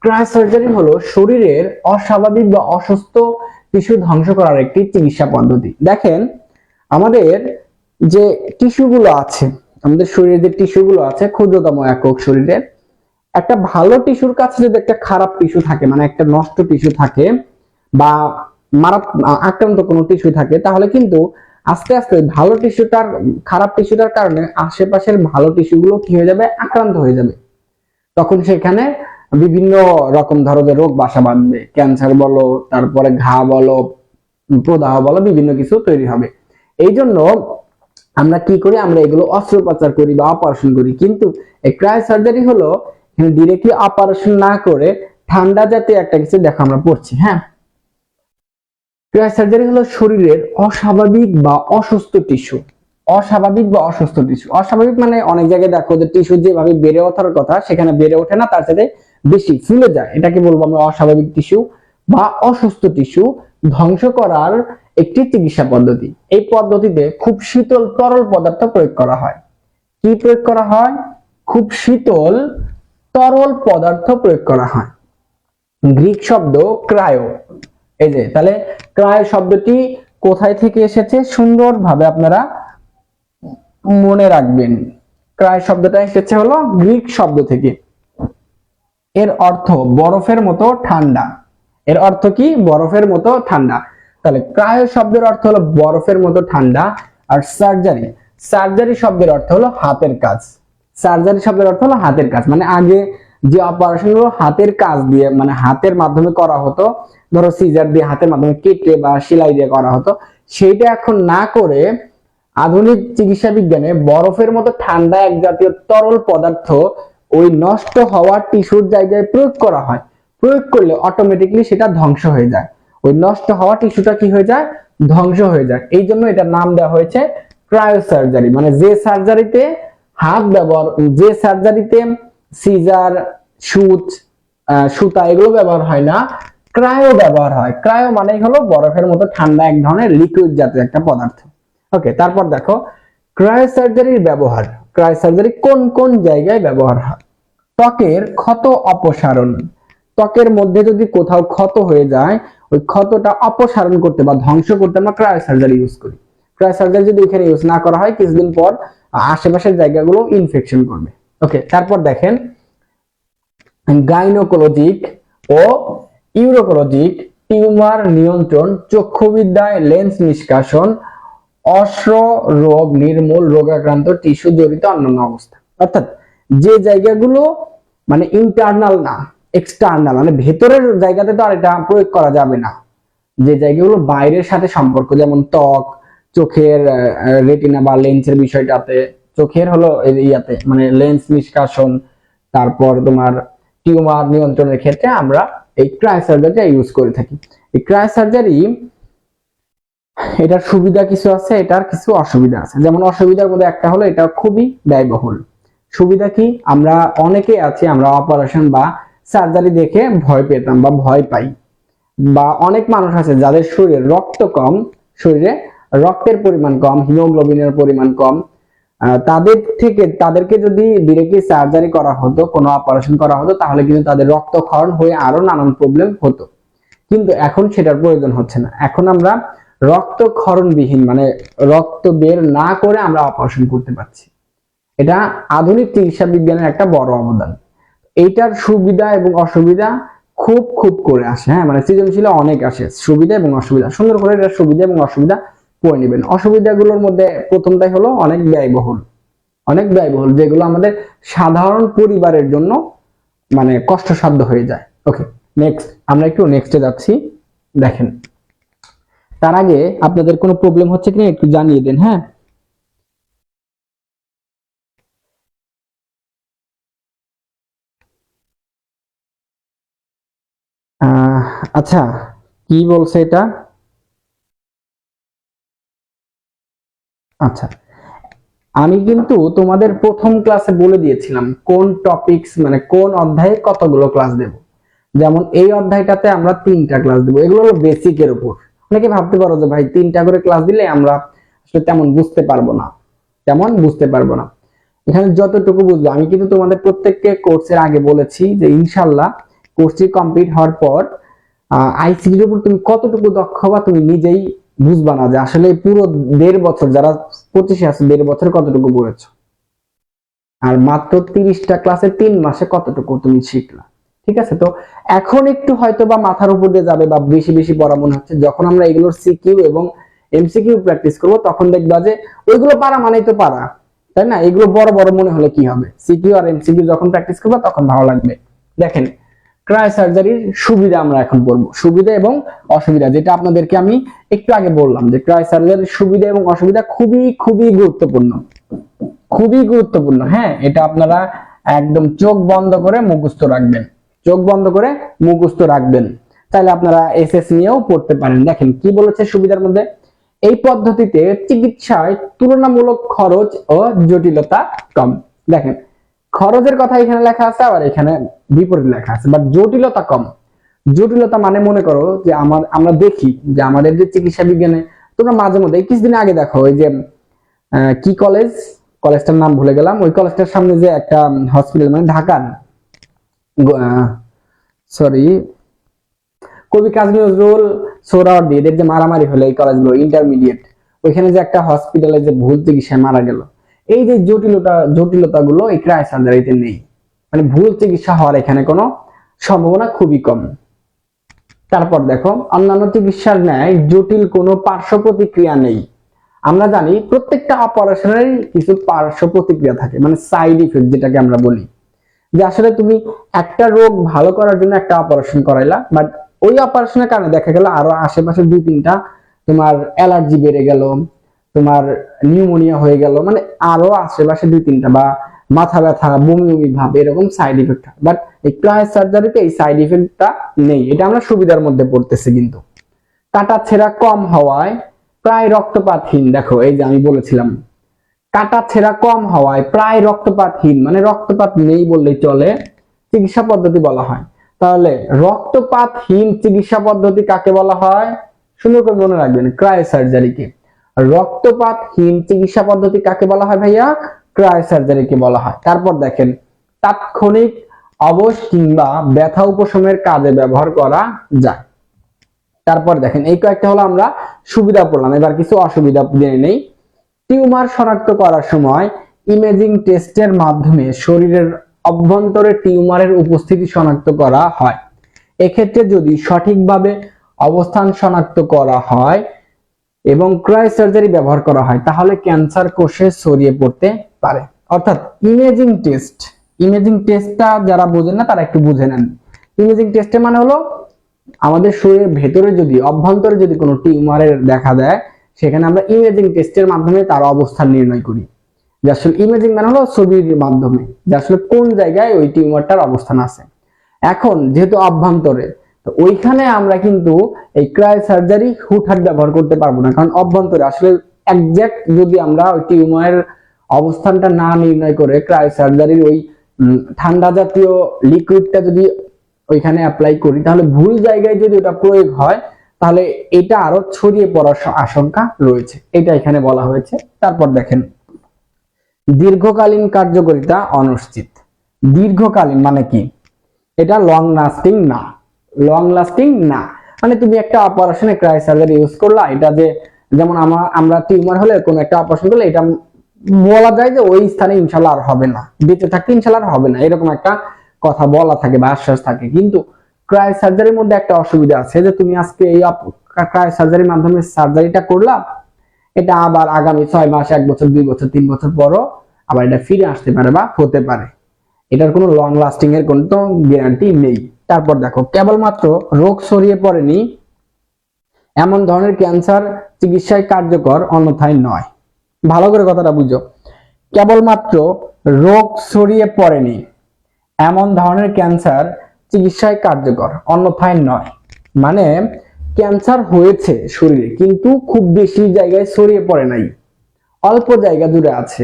ক্রায়ো সার্জারি হলো শরীরের অস্বাভাবিক বা অসুস্থ টিস্যু ধ্বংস করার একটি চিকিৎসা পদ্ধতি। দেখেন, আমাদের যে টিস্যুগুলো আছে, আমাদের শরীরের যে টিস্যুগুলো আছে, ক্ষুদ্রতম একক শরীরের, একটা ভালো টিস্যুর কাছে যদি একটা খারাপ টিস্যু থাকে, একটা নষ্ট টিস্যু থাকে বা আক্রান্ত কোনো টিস্যু থাকে, তাহলে কিন্তু আস্তে আস্তে ভালো টিস্যুটার খারাপ টিস্যুটার কারণে আশেপাশের ভালো টিস্যুগুলো কি হয়ে যাবে, আক্রান্ত হয়ে যাবে। তখন সেখানে বিভিন্ন রকম ধরো যে রোগ বাসা বাঁধবে, ক্যান্সার বলো, তারপরে ঘা বলো, প্রদাহ বলো, বিভিন্ন কিছু তৈরি হবে। এই জন্য আমরা কি করি, আমরা এগুলো অস্ত্রোপচার করি বা অপারেশন করি। কিন্তু এই ক্রায়ো সার্জারি হলো ডিরেক্টলি অপারেশন না করে ঠান্ডা জাতীয় একটা কিছু দেখো আমরা পড়ছি। হ্যাঁ, ক্রায়ো সার্জারি হলো শরীরের অস্বাভাবিক বা অসুস্থ টিস্যু। অস্বাভাবিক বা অসুস্থ টিস্যু, অস্বাভাবিক অনেক জায়গায় দেখো যে টিস্যু যেভাবে বেড়ে ওঠার কথা সেখানে বেড়ে ওঠে না, তার সাথে বেশি ফুলে যায়, এটাকে বলবো আমরা অস্বাভাবিক টিস্যু বা অসুস্থ টিস্যু ধ্বংস করার একটি চিকিৎসা পদ্ধতি। এই পদ্ধতিতে খুব শীতল তরল পদার্থ প্রয়োগ করা হয়। কি প্রয়োগ করা হয়? খুব শীতল তরল পদার্থ প্রয়োগ করা হয়। গ্রিক শব্দ ক্রায়ো। এই যে, তাহলে ক্রায়ো শব্দটি কোথায় থেকে এসেছে সুন্দরভাবে আপনারা মনে রাখবেন। ক্রায়ো শব্দটা এসেছে হলো গ্রিক শব্দ থেকে। এর অর্থ বরফের মতো ঠান্ডা। এর অর্থ কি? বরফের মতো ঠান্ডা। তাহলে ক্রায়ো শব্দের অর্থ হলো বরফের মতো ঠান্ডা। আর সার্জারি, সার্জারি শব্দের অর্থ হলো হাতের কাজ। সার্জারি শব্দের অর্থ হলো হাতের কাজ। আগে যে অপারেশন গুলো হাতের কাজ দিয়ে মানে হাতের মাধ্যমে করা হতো, ধরো সিজার দিয়ে হাতের মাধ্যমে কেটে বা সেলাই দিয়ে করা হতো, সেইটা এখন না করে আধুনিক চিকিৎসা বিজ্ঞানে বরফের মতো ঠান্ডা এক জাতীয় তরল পদার্থ ওই নষ্ট হওয়া টিস্যুর জায়গায় প্রয়োগ করা হয়। প্রয়োগ করলে অটোমেটিকলি সেটা ধ্বংস হয়ে যায়, ওই নষ্ট হওয়া টিস্যুটা কি হয়ে যায়, ধ্বংস হয়ে যায়। এই জন্য এটার নাম দেওয়া হয়েছে ক্রায়োসার্জারি। মানে যে সার্জারিতে হাত ব্যবহার, যে সার্জারিতে সিজার, সুচ, সুতা এগুলো ব্যবহার হয় না, ক্রায়ো ব্যবহার হয়। ক্রায়ো মানে হলো বরফের মতো ঠান্ডা এক ধরনের লিকুইড জাতীয় একটা পদার্থ। ওকে, তারপর দেখো ক্রায়োসার্জারির ব্যবহার। ক্রায়োসার্জারি কোন কোন জায়গায় ব্যবহার হয়? ত্বকের ক্ষত অপসারণ, ত্বকের মধ্যে যদি কোথাও ক্ষত হয়ে যায় ওই ক্ষতটা অপসারণ করতে বা ধ্বংস করতে আমরা ক্রায়োসার্জারি ইউজ করি। ক্রায়োসার্জারি যদি এখানে ইউজ না করা হয় কিছুদিন পর আশেপাশের জায়গাগুলো ইনফেকশন করবে। ওকে, তারপর দেখেন গাইনোকোলজিক ও ইউরোকোলজিক, টিউমার নিয়ন্ত্রণ, চক্ষুবিদ্যায় লেন্স নিষ্কাশন, অশ্ব রোগ নির্মূল, রোগাক্রান্ত টিস্যু জড়িত অন্যান্য অবস্থা। অর্থাৎ যে জায়গাগুলো মানে ইন্টারনাল না এক্সটার্নাল, মানে ভেতরের জায়গাতে তো আর এটা প্রয়োগ করা যাবে না, যে জায়গাগুলো বাইরের সাথে সম্পর্ক, যেমন ত্বক, চোখের রেটিনা বা লেন্সের বিষয়টাতে, চোখের হলো ইয়াতে মানে লেন্স নিষ্কাশন, তারপর তোমার টিউমার নিয়ন্ত্রণের ক্ষেত্রে আমরা এই ক্রায়োসার্জারিটা ইউজ করে থাকি। এই ক্রায়োসার্জারি এটার সুবিধা কিছু আছে, এটার কিছু অসুবিধা আছে। যেমন অসুবিধার মধ্যে একটা হলো এটা খুবই ব্যয়বহুল। সুবিধা কি, আমরা অনেকে আছি আমরা অপারেশন বা সার্জারি দেখে ভয় পেতাম বা ভয় পাই, বা অনেক মানুষ আছে যাদের শরীরে রক্ত কম, শরীরে রক্তের পরিমাণ কম, হিমোগ্লোবিনের পরিমাণ কম, তাদেরকে যদি ডিরেক্টলি সার্জারি করা হতো, কোনো অপারেশন করা হতো, তাহলে কিন্তু তাদের রক্তক্ষরণ হয়ে আরো নানান প্রবলেম হতো। কিন্তু এখন সেটার প্রয়োজন হচ্ছে না। এখন আমরা রক্তক্ষরণবিহীন মানে রক্ত বের না করে আমরা অপারেশন করতে পারছি। এটা আধুনিক চিকিৎসা বিজ্ঞানের একটা বড় অবদান। এইটার সুবিধা এবং অসুবিধা খুব খুব করে আসে, হ্যাঁ, মানে সৃজনশীল অনেক আসে, সুবিধা এবং অসুবিধা। সুন্দর করে এটা সুবিধা এবং অসুবিধা পড়ে নেবেন। অসুবিধাগুলোর মধ্যে প্রথমটাই হলো অনেক ব্যয়বহুল, অনেক ব্যয়বহুল, যেগুলো আমাদের সাধারণ পরিবারের জন্য মানে কষ্টসাধ্য হয়ে যায়। ওকে, নেক্সট আমরা একটু নেক্সটে যাচ্ছি। দেখেন, তার আগে আপনাদের কোনো প্রবলেম হচ্ছে কিনা একটু জানিয়ে দেন, হ্যাঁ। আচ্ছা, কি বলছে এটা? আচ্ছা, আমি কিন্তু তোমাদের প্রথম ক্লাসে বলে দিয়েছিলাম কোন টপিকস মানে কোন অধ্যায়ে কতগুলো ক্লাস দেব। যেমন এই অধ্যায়টাতে আমরা 3টা ক্লাস দেব। এগুলো হলো বেসিকের উপর। অনেকে ভাবতে পারো যে ভাই 3টা করে ক্লাস দিলে আমরা আসলে তেমন বুঝতে পারবো না, তেমন বুঝতে পারবো না। এখানে যতটুকু বুঝবো, আমি কিন্তু তোমাদের প্রত্যেককে কোর্সের আগে বলেছি যে ইনশাআল্লাহ কোর্সটি কমপ্লিট হওয়ার পর আইসিটির উপর তুমি কতটুকু দক্ষ হবা তুমি নিজেই বুঝবা না যে আসলে পুরো 1.5 বছর যারা 25-এ আছে 1.5 বছর কতটুকু পড়েছো, আর মাত্র 30টা ক্লাসে 3 মাসে কতটুকু তুমি শিখলা। ঠিক আছে, তো এখন একটু হয়তো বা মাথার উপর দিয়ে যাবে বা বেশি বেশি পড়া মনে হচ্ছে। যখন আমরা এগুলোর সিকিউ এবং এমসিকিউ প্র্যাকটিস করব তখন দেখবা যে ওইগুলো পারা মানেই তো পারা, তাই না? এগুলো বড় বড় মনে হলে কি হবে, সিকিউ আর এমসিকিউ যখন প্র্যাকটিস করবা তখন ভালো লাগবে। দেখেন, ক্রায়োসার্জারির সুবিধা আমরা এখন বলবো, সুবিধা এবং অসুবিধা, যেটা আপনাদেরকে আমি একটু আগে বললাম যে ক্রায়োসার্জারির সুবিধা এবং অসুবিধা খুবই খুবই গুরুত্বপূর্ণ, খুবই গুরুত্বপূর্ণ। হ্যাঁ, এটা আপনারা একদম চোখ বন্ধ করে মুখস্থ রাখবেন, চোখ বন্ধ করে মুখস্থ রাখবেন। তাহলে আপনারা এসএস নিয়েও পড়তে পারেন। দেখেন কি বলেছে সুবিধার মধ্যে, এই পদ্ধতিতে চিকিৎসায় তুলনামূলক খরচ ও জটিলতা কম। দেখেন, খরচের কথা এখানে লেখা আছে, আবার এখানে বিপরীত লেখা আছে, বাট জটিলতা কম। জটিলতা মানে মনে করো যে আমরা দেখি যে আমাদের যে চিকিৎসা বিজ্ঞানে তোমরা মাঝে মধ্যে কিছুদিন আগে দেখো ওই যে কি কলেজটার নাম ভুলে গেলাম, ওই কলেজটার সামনে যে একটা হসপিটাল মানে ঢাকার সরি কবি কাজী নজরুল সোহরাওয়ার্দী এদের যে মারামারি হলো এই কলেজগুলো ইন্টারমিডিয়েট, ওইখানে যে একটা হসপিটালে যে ভুল চিকিৎসায় মারা গেল, এই যে জটিলতা গুলো এই ক্রায়োসার্জারিতে নেই। মানে ভুল চিকিৎসা হওয়ার এখানে কোনো সম্ভাবনা খুবই কম। তারপর দেখো, অন্যান্য চিকিৎসার ন্যায় জটিল কোনো পার্শ্ব প্রতিক্রিয়া নেই। আমরা জানি প্রত্যেকটা অপারেশনের কিছু পার্শ্ব প্রতিক্রিয়া থাকে, মানে সাইড ইফেক্ট যেটাকে আমরা বলি। যে আসলে তুমি একটা রোগ ভালো করার জন্য একটা অপারেশন করাইলা, বাট ওই অপারেশনের কারণে দেখা গেল আরো আশেপাশে 2-3টা তোমার অ্যালার্জি বেড়ে গেল, তোমার নিউমোনিয়া হয়ে গেল, মানে আরো আশেপাশে 2-3টা, বা মাথা ব্যথা, বমি বমি ভাব, এরকম সাইড ইফেক্ট হয়। বাট এই ক্রায়ো সার্জারিতে এই সাইড ইফেক্টটা নেই, এটা আমরা সুবিধার মধ্যে পড়তেছি। কিন্তু কাটা ছেঁড়া কম হওয়ায় প্রায় রক্তপাতহীন, দেখো এই যে আমি বলেছিলাম কাটা ছেঁড়া কম হওয়ায় প্রায় রক্তপাতহীন, মানে রক্তপাত নেই বললেই চলে, চিকিৎসা পদ্ধতি বলা হয়। তাহলে রক্তপাতহীন চিকিৎসা পদ্ধতি কাকে বলা হয়? সুন্দর করে মনে রাখবেন, ক্রায়ো সার্জারিকে। রক্তপাতহীন চিকিৎসা পদ্ধতি কাকে বলা হয় ভাইয়া? ক্রায়ো সার্জারিকে বলা হয়। তারপর দেখেন, তাৎক্ষণিক অবশ কিংবা ব্যথা উপশমের কাজে ব্যবহার করা যায়। তারপর দেখেন, এই কয়েকটা হলো আমরা সুবিধা পড়লাম, এবার কিছু অসুবিধা জেনে নেই। টিউমার শনাক্ত করার সময় ইমেজিং টেস্টের মাধ্যমে শরীরের অভ্যন্তরে টিউমারের উপস্থিতি শনাক্ত করা হয়। এক্ষেত্রে যদি সঠিকভাবে অবস্থান শনাক্ত করা হয় এবং ক্রায়ো সার্জারি ব্যবহার করা হয়, তাহলে ক্যান্সার কোষে ছড়িয়ে পড়তে পারে। অর্থাৎ ইমেজিং টেস্টটা যারা বোঝেন না তারা একটু বুঝে নেন। ইমেজিং টেস্টে মানে হলো আমাদের শরীরের ভেতরে যদি, অভ্যন্তরে যদি কোনো টিউমারের দেখা দেয়, সেখানে আমরা ইমেজিং টেস্টের মাধ্যমে তার অবস্থান নির্ণয় করি। যে আসলে ইমেজিং মানে হলো ছবির মাধ্যমে যে আসলে কোন জায়গায় ওই টিউমারটার অবস্থান আছে। এখন যেহেতু অভ্যন্তরে, তো ওইখানে আমরা কিন্তু এই ক্রায়ো সার্জারি হুটহাট ব্যবহার করতে পারবো না, কারণ অভ্যন্তরে আসলে একজ্যাক্ট যদি আমরা ওই টিউমারের অবস্থানটা না নির্ণয় করে ক্রায়ো সার্জারির ওই ঠান্ডা জাতীয় লিকুইডটা যদি ওইখানে অ্যাপ্লাই করি, তাহলে ভুল জায়গায় যদি ওটা প্রয়োগ হয়, তাহলে এটা আরো ছড়িয়ে পড়ার আশঙ্কা রয়েছে, এটা এখানে বলা হয়েছে। তারপর দেখেন, দীর্ঘকালীন কার্যকারিতা অনিশ্চিত। দীর্ঘকালীন মানে কি? এটা লং লাস্টিং না। মানে তুমি একটা অপারেশনে ক্রায়ো সার্জারি ইউজ করলা, এটা যে যেমন আমরা টিউমার হলে কোন একটা অপারেশন করলে এটা বলা যায় যে ওই স্থানে ইনশাআল্লাহ আর হবে না, বেঁচে থাকতে ইনশাআল্লাহ আর হবে না, এরকম একটা কথা বলা থাকে বা আশ্বাস থাকে। কিন্তু ক্রায়ো সার্জারির মধ্যে একটা অসুবিধা আছে, যে তুমি আজকে এই ক্রায়ো সার্জারির মাধ্যমে সার্জারিটা করলা, এটা আবার আগামী 6 মাস, 1 বছর, 2 বছর, 3 বছর পরও আবার এটা ফিরে আসতে পারে বা হতে পারে। এটার কোনো লং লাস্টিং এর কোনো গ্যারান্টি নেই। তারপর দেখো, কেবলমাত্র রোগ ছড়িয়ে পড়েনি এমন ধরনের ক্যান্সার চিকিৎসায় কার্যকর, অন্যথায় নয়। ভালো করে কথাটা বুঝো, কেবলমাত্র রোগ ছড়িয়ে পড়েনি এমন ধরনের ক্যান্সার চিকিৎসায় কার্যকর, অন্যথায় নয়। মানে ক্যান্সার হয়েছে শরীরে, কিন্তু খুব বেশি জায়গায় ছড়িয়ে পড়ে নাই, অল্প জায়গা জুড়ে আছে,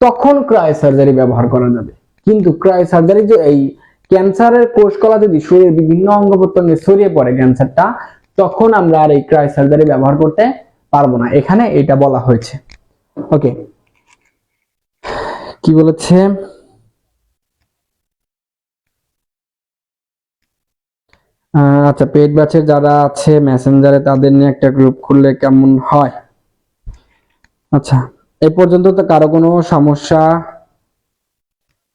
তখন ক্রায়ো সার্জারি ব্যবহার করা যাবে। কিন্তু ক্রায়ো সার্জারি যে এই ক্যান্সারের কোষকলা যদি শরীরের বিভিন্ন অঙ্গ প্রত্যঙ্গে ছড়িয়ে পড়ে ক্যান্সারটা, তখন আমরা আর এই ক্রায়ো সার্জারি ব্যবহার করতে পারবো না, এখানে এটা বলা হয়েছে। ওকে, কি বলেছে? আচ্ছা, পেট ব্যাচের যারা আছে মেসেঞ্জারে, তাদের নিয়ে একটা গ্রুপ খুললে কেমন হয়? আচ্ছা, এই পর্যন্ত তো কারো কোনো সমস্যা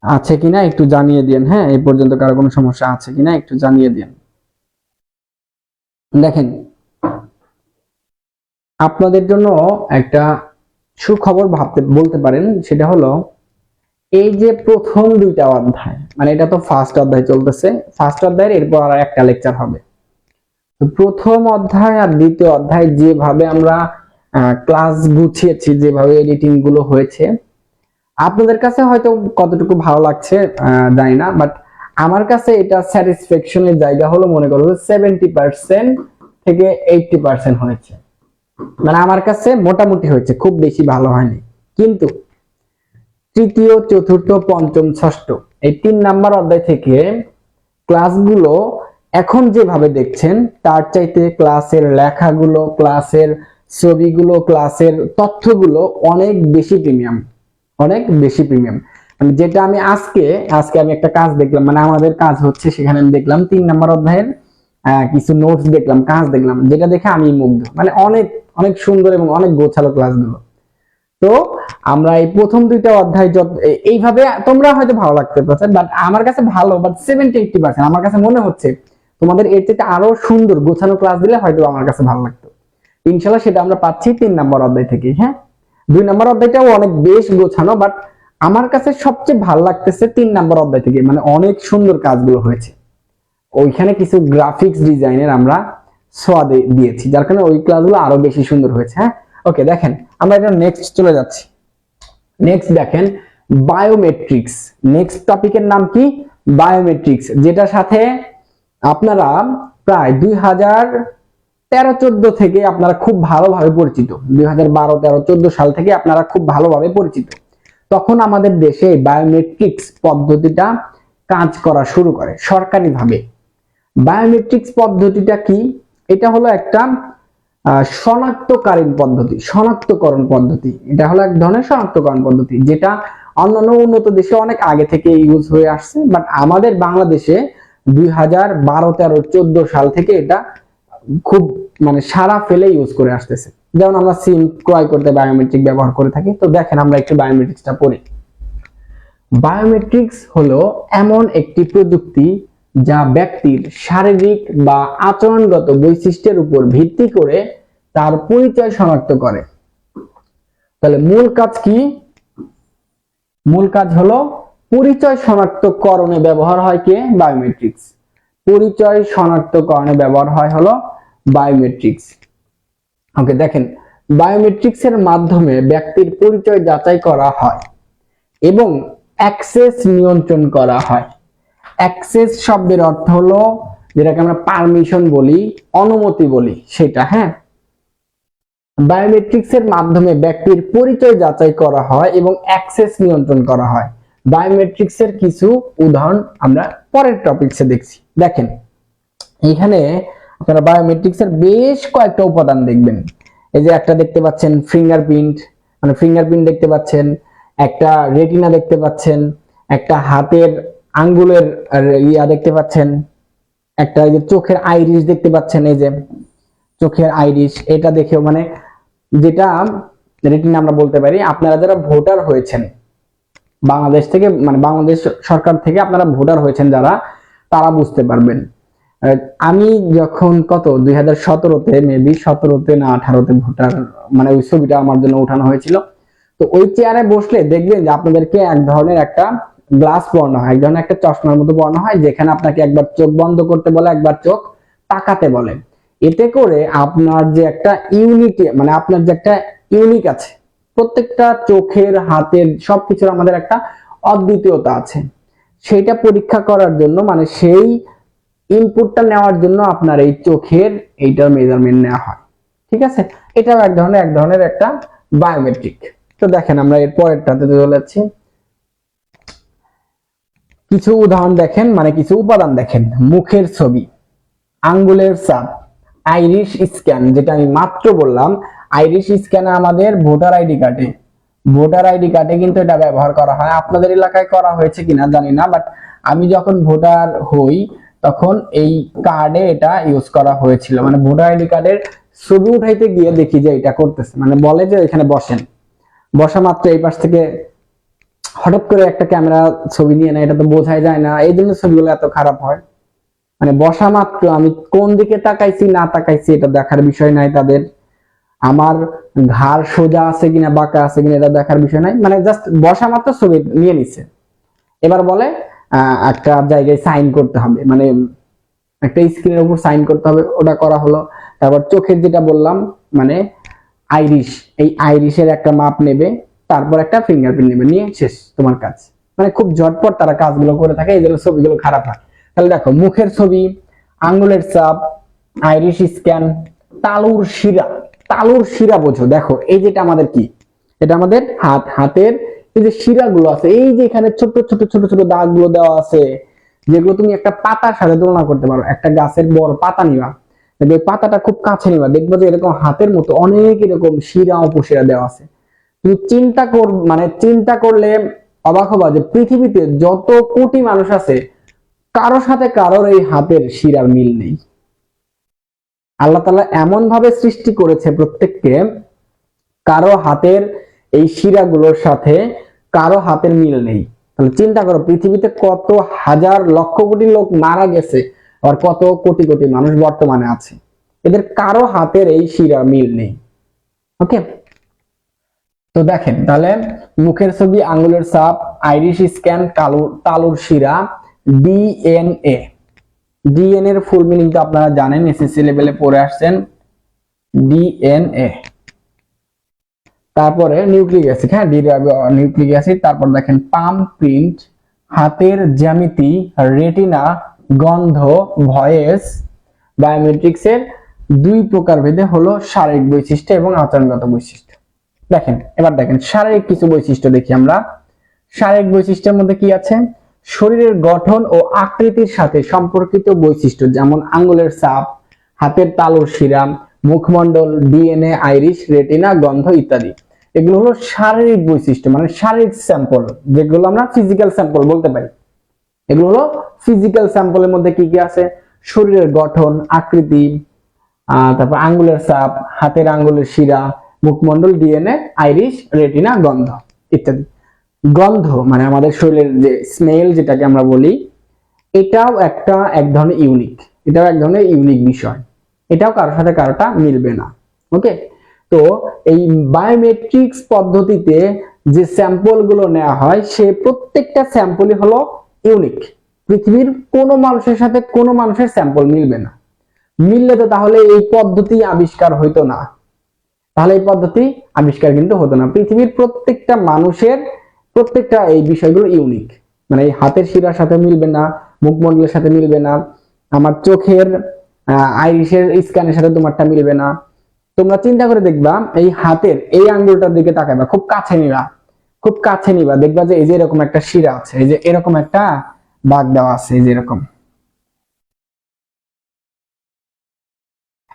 আছে কিনা একটু জানিয়ে দিন। হ্যাঁ, এই পর্যন্ত কারো কোনো সমস্যা আছে কিনা একটু জানিয়ে দিন। দেখেন, আপনাদের জন্য একটা সুখবর বলতে পারেন, সেটা হলো এই যে প্রথম 2টা অধ্যায়, মানে এটা তো ফার্স্ট অধ্যায় চলতেছে, ফার্স্ট অধ্যায়ের এরপর আর একটা লেকচার হবে। তো প্রথম অধ্যায় আর দ্বিতীয় অধ্যায় যেভাবে আমরা ক্লাস গুছিয়েছি, যেভাবে এডিটিং গুলো হয়েছে, আপনাদের কাছে হয়তো কতটুকু ভালো লাগছে জানি না, বাট আমার কাছে এটা স্যাটিসফ্যাকশনের জায়গা হলো, মনে করো 70% থেকে 80% হয়েছে, মানে আমার কাছে মোটামুটি হয়েছে, খুব বেশি ভালো হয়নি। কিন্তু তৃতীয়, চতুর্থ, পঞ্চম, ষষ্ঠ এই 3 নাম্বার অধ্যায় থেকে ক্লাসগুলো এখন যেভাবে দেখছেন, তার চাইতে ক্লাসের লেখাগুলো, ক্লাসের ছবিগুলো, ক্লাসের তথ্যগুলো অনেক বেশি প্রিমিয়াম, অনেক বেশি প্রিমিয়াম। মানে যেটা আমি আজকে আমি একটা কাজ দেখলাম, মানে আমাদের কাজ হচ্ছে, সেখানে আমি দেখলাম 3 নাম্বার অধ্যায়ের কিছু নোটস দেখলাম, কাজ দেখলাম, যেটা দেখে আমি মুগ্ধ, মানে অনেক অনেক সুন্দর এবং অনেক গোছালো ক্লাসগুলো। তো আমরা এই প্রথম 2টা অধ্যায় এইভাবে তোমরা হয়তো ভালো লাগতে পারছে, বাট আমার কাছে ভালো, বাট 70-80% আমার কাছে মনে হচ্ছে তোমাদের এর চেয়ে আরো সুন্দর গোছানো ক্লাস দিলে হয়তো আমার কাছে ভালো লাগতো। ইনশাআল্লাহ সেটা আমরা পাচ্ছি 3 নাম্বার অধ্যায় থেকে। হ্যাঁ, 2 নাম্বার অধ্যায়টাও অনেক বেশ গোছানো, বাট আমার কাছে সবচেয়ে ভালো লাগতেছে 3 নম্বর অধ্যায় থেকে, মানে অনেক সুন্দর কাজগুলো হয়েছে। ওইখানে কিছু গ্রাফিক্স ডিজাইনের আমরা ছোঁয়া দিয়েছি, যার কারণে ওই ক্লাসগুলো আরো বেশি সুন্দর হয়েছে। হ্যাঁ, ওকে, দেখেন আমরা এটা নেক্সট চলে যাচ্ছি। নেক্সট দেখেন বায়োমেট্রিক্স। নেক্সট টপিকের নাম কি? বায়োমেট্রিক্স, যেটার সাথে আপনারা প্রায় 2013-14 থেকে আপনারা খুব ভালোভাবে পরিচিত। 2012-13-14 সাল থেকে আপনারা খুব ভালোভাবে পরিচিত। তখন আমাদের দেশে বায়োমেট্রিক্স পদ্ধতিটা কাজ করা শুরু করে সরকারিভাবে। বায়োমেট্রিক্স পদ্ধতিটা কি? এটা হলো একটা শনাক্তকরণ পদ্ধতি। এটা হলো এক ধরনের শনাক্তকরণ পদ্ধতি, যেটা অন্যান্য উন্নত দেশে অনেক আগে থেকে ইউজ হয়ে আসছে, বাট আমাদের বাংলাদেশে 2012-13-14 সাল থেকে এটা খুব মানে সারা ফেলে ইউজ করে আসতেছে। যেমন আমরা সিম ক্রয় করতে বায়োমেট্রিক ব্যবহার করে থাকি। তো দেখেন আমরা একটু বায়োমেট্রিক্সটা পড়ি। বায়োমেট্রিক্স হলো এমন একটি প্রযুক্তি যা ব্যক্তির শারীরিক বা আচরণগত বৈশিষ্ট্যের উপর ভিত্তি করে তার পরিচয় শনাক্ত করে। তাহলে মূল কাজ কি? মূল কাজ হলো পরিচয় শনাক্তকরণে ব্যবহার হয় কে? বায়োমেট্রিক্স। পরিচয় শনাক্তকরণে ব্যবহার হয় হলো বায়োমেট্রিক্স। ওকে, দেখেন বায়োমেট্রিক্স এর মাধ্যমে ব্যক্তির পরিচয় যাচাই করা হয় এবং অ্যাক্সেস নিয়ন্ত্রণ করা হয়। অ্যাক্সেস শব্দের অর্থ হলো যেটাকে আমরা পারমিশন বলি, অনুমতি বলি, সেটা। হ্যাঁ, বায়োমেট্রিক্স এর মাধ্যমে ব্যক্তির পরিচয় যাচাই করা হয় এবং অ্যাক্সেস নিয়ন্ত্রণ করা হয়। বায়োমেট্রিক্স এর কিছু উদাহরণ আমরা পরের টপিকসে দেখছি। দেখেন এখানে আপনারা বায়োমেট্রিক্স এর বেশ কয়েকটা উপাদান দেখবেন। এই যে একটা দেখতে পাচ্ছেন ফিঙ্গারপ্রিন্ট, মানে ফিঙ্গারপ্রিন্ট দেখতে পাচ্ছেন, একটা রেটিনা দেখতে পাচ্ছেন, একটা হাতের আঙ্গুলের দেখতে পাচ্ছেন, একটা এই যে চোখের আইরিশ দেখতে পাচ্ছেন। এই যে চোখের আইরিশ, এটা দেখেও মানে যেটা রেটিনা আমরা বলতে পারি। আপনারা যারা ভোটার হয়েছেন বাংলাদেশ থেকে, মানে বাংলাদেশ সরকার থেকে আপনারা ভোটার হয়েছেন যারা, তারা বুঝতে পারবেন। আমি যখন 2017-তে মেবি 17-তে না 18-তে ভোটার, মানে ওই ছবিটা আমার জন্য উঠানো হয়েছিল। তো ওই চেয়ারে বসলে দেখবেন যে আপনাদেরকে এক ধরনের একটা গ্লাস পরানো হয়, এক ধরনের একটা চশমার মতো পরানো হয়, যেখানে আপনাকে একবার চোখ বন্ধ করতে বলে, একবার চোখ তাকাতে বলে। এতে করে আপনার যে একটা ইউনিটি, মানে আপনার যে একটা ইউনিক আছে, প্রত্যেকটা চোখের, হাতের সবকিছুর আমাদের একটা অদ্বিতীয়তা আছে, সেইটা পরীক্ষা করার জন্য, মানে সেই ইনপুটটা নেওয়ার জন্য আপনার এই চোখের এইটার মেজারমেন্ট নেওয়া হয়। ঠিক আছে, এটাও এক ধরনের একটা বায়োমেট্রিক। তো দেখেন আমরা এর পরেরটাতে চলে যাচ্ছি। কিছু উদাহরণ দেখেন, মানে কিছু উপাদান দেখেন। মুখের ছবি, আঙ্গুলের ছাপ, আইরিশ স্ক্যান, যেটা আমি মাত্র বললাম। আইরিশ স্ক্যানে আমাদের ভোটার আইডি কার্ডে কিন্তু এটা ব্যবহার করা হয়। আপনাদের এলাকায় করা হয়েছে কিনা জানি না, বাট আমি যখন ভোটার হই তখন এই কার্ডে এটা ইউজ করা হয়েছিল। মানে ভোটার আইডি কার্ডের ছবি উঠাইতে গিয়ে দেখি যে এটা করতেছে, মানে বলে যে এখানে বসেন, বসা মাত্র এই পাশ থেকে হঠাৎ করে একটা ক্যামেরা ছবি নিয়ে নেয়, এটা তো বোঝাই যায় না, এই জন্য ছবিগুলো এত খারাপ হয়। মানে বসা মাত্র আমি কোন দিকে তাকাইছি না তাকাইছি এটা দেখার বিষয় নাই তাদের, আমার ঘাড় সোজা আছে কিনা বাঁকা আছে কিনা এটা দেখার বিষয় নাই, মানে জাস্ট বসা মাত্র ছবি নিয়ে নিচ্ছে। এবার বলে একটা জায়গায় সাইন করতে হবে, মানে একটা স্ক্রিনের উপর সাইন করতে হবে, ওটা করা হলো। তারপর চোখের যেটা বললাম, মানে আইরিশ, এই আইরিশের একটা মাপ নেবে, তারপর একটা ফিঙ্গারপ্রিন্ট নেবে, নিয়ে শেষ তোমার কাজ। মানে খুব ঝটপট তারা কাজগুলো করে থাকে, এই জন্য ছবিগুলো খারাপ হয়। তাহলে দেখো মুখের ছবি, আঙ্গুলের ছাপ, আইরিশ স্ক্যান, তালুর শিরা বোঝো। দেখো এই যেটা আমাদের কি, এটা আমাদের হাতের এই যে শিরাগুলো আছে, এই যে এখানে ছোট ছোট ছোট ছোট দাগগুলো দেওয়া আছে, যেগুলো তুমি একটা পাতার সাথে তুলনা করতে পারো। একটা গাছের বড় পাতা নিবা, দেখবে পাতাটা খুব কাছে নিবা, দেখবো যে এরকম হাতের মতো অনেক এরকম শিরা উপশিরা দেওয়া আছে। তুমি চিন্তা করলে অবাক হবা যে পৃথিবীতে যত কোটি মানুষ আছে, কারো সাথে কারোর এই হাতের শিরার মিল নেই। আল্লাহ তাআলা এমন ভাবে সৃষ্টি করেছে প্রত্যেককে, কারো হাতের এই শিরাগুলোর সাথে কারো হাতের মিল নেই। তাহলে চিন্তা করো পৃথিবীতে কত হাজার লক্ষ কোটি লোক মারা গেছে, আর কত কোটি কোটি মানুষ বর্তমানে আছে, এদের কারো হাতের এই শিরা মিল নেই। ওকে, তো দেখেন তাহলে মুখের ছবি, আঙ্গুলের ছাপ, আইরিশ স্ক্যান, তালুর শিরা, ডিএনএ। ডিএনএ এর ফুল মিনিং তো আপনারা জানেন, এসএসসি লেভেলে পড়ে আসছেন, ডিএনএ। তারপরে নিউক্লিক অ্যাসিড, হ্যাঁ নিউক্লিক অ্যাসিড। তারপর দেখেন পাম প্রিন্ট, হাতের জ্যামিতি, রেটিনা, গন্ধ, ভয়েস। বায়োমেট্রিক্স এর দুই প্রকার ভেদে হলো শারীরিক বৈশিষ্ট্য এবং আচরণগত বৈশিষ্ট্য। দেখেন এবার দেখেন শারীরিক কিছু বৈশিষ্ট্য দেখি আমরা। শারীরিক বৈশিষ্ট্যের মধ্যে কি আছে? শরীরের গঠন ও আকৃতির সাথে সম্পর্কিত বৈশিষ্ট্য, যেমন আঙ্গুলের ছাপ, হাতের তালুর শিরা, মুখমণ্ডল, ডিএনএ, আইরিশ, রেটিনা, গন্ধ ইত্যাদি। এগুলো হলো শারীরিক বৈশিষ্ট্য, মানে শারীরিক স্যাম্পল, যেগুলো আমরা ফিজিক্যাল স্যাম্পল বলতে পারি। এগুলো হলো ফিজিক্যাল স্যাম্পলের মধ্যে কি কি আছে? শরীরের গঠন, আকৃতি, তারপর আঙ্গুলের ছাপ, হাতের আঙ্গুলের শিরা, মুখমণ্ডল, ডিএনএ, আইরিশ, রেটিনা, গন্ধ ইত্যাদি। গন্ধ মানে আমাদের শরীরের যে স্মেল যেটাকে আমরা বলি, এটাও এক ধরনের ইউনিক, এটাও এক ধরনের ইউনিক বিষয়, এটাও কারোর সাথে কারোটা মিলবে না। ওকে, তো এই বায়োমেট্রিক্স পদ্ধতিতে যে স্যাম্পল গুলো নেওয়া হয়, সে প্রত্যেকটা স্যাম্পলই হলো ইউনিক। পৃথিবীর কোনো মানুষের সাথে কোনো মানুষের স্যাম্পল মিলবে না। মিললে তো তাহলে এই পদ্ধতি আবিষ্কার হইতো না, তাহলে এই পদ্ধতি আবিষ্কার কিন্তু হতো না। পৃথিবীর প্রত্যেকটা মানুষের প্রত্যেকটা এই বিষয়গুলো ইউনিক, মানে এই হাতের শিরার সাথে মিলবে না, মুখমণ্ডলের সাথে মিলবে না, আমার চোখের আইরিশের স্ক্যানের সাথে তোমারটা মিলবে না। তোমরা চিন্তা করে দেখবা, এই হাতের এই আঙ্গুলটার দিকে তাকাবা, খুব কাছে নিবা, খুব কাছে নিবা, দেখবা যে এই যে এরকম একটা শিরা আছে, এই যে এরকম একটা দাগ দেওয়া আছে, এই যে এরকম।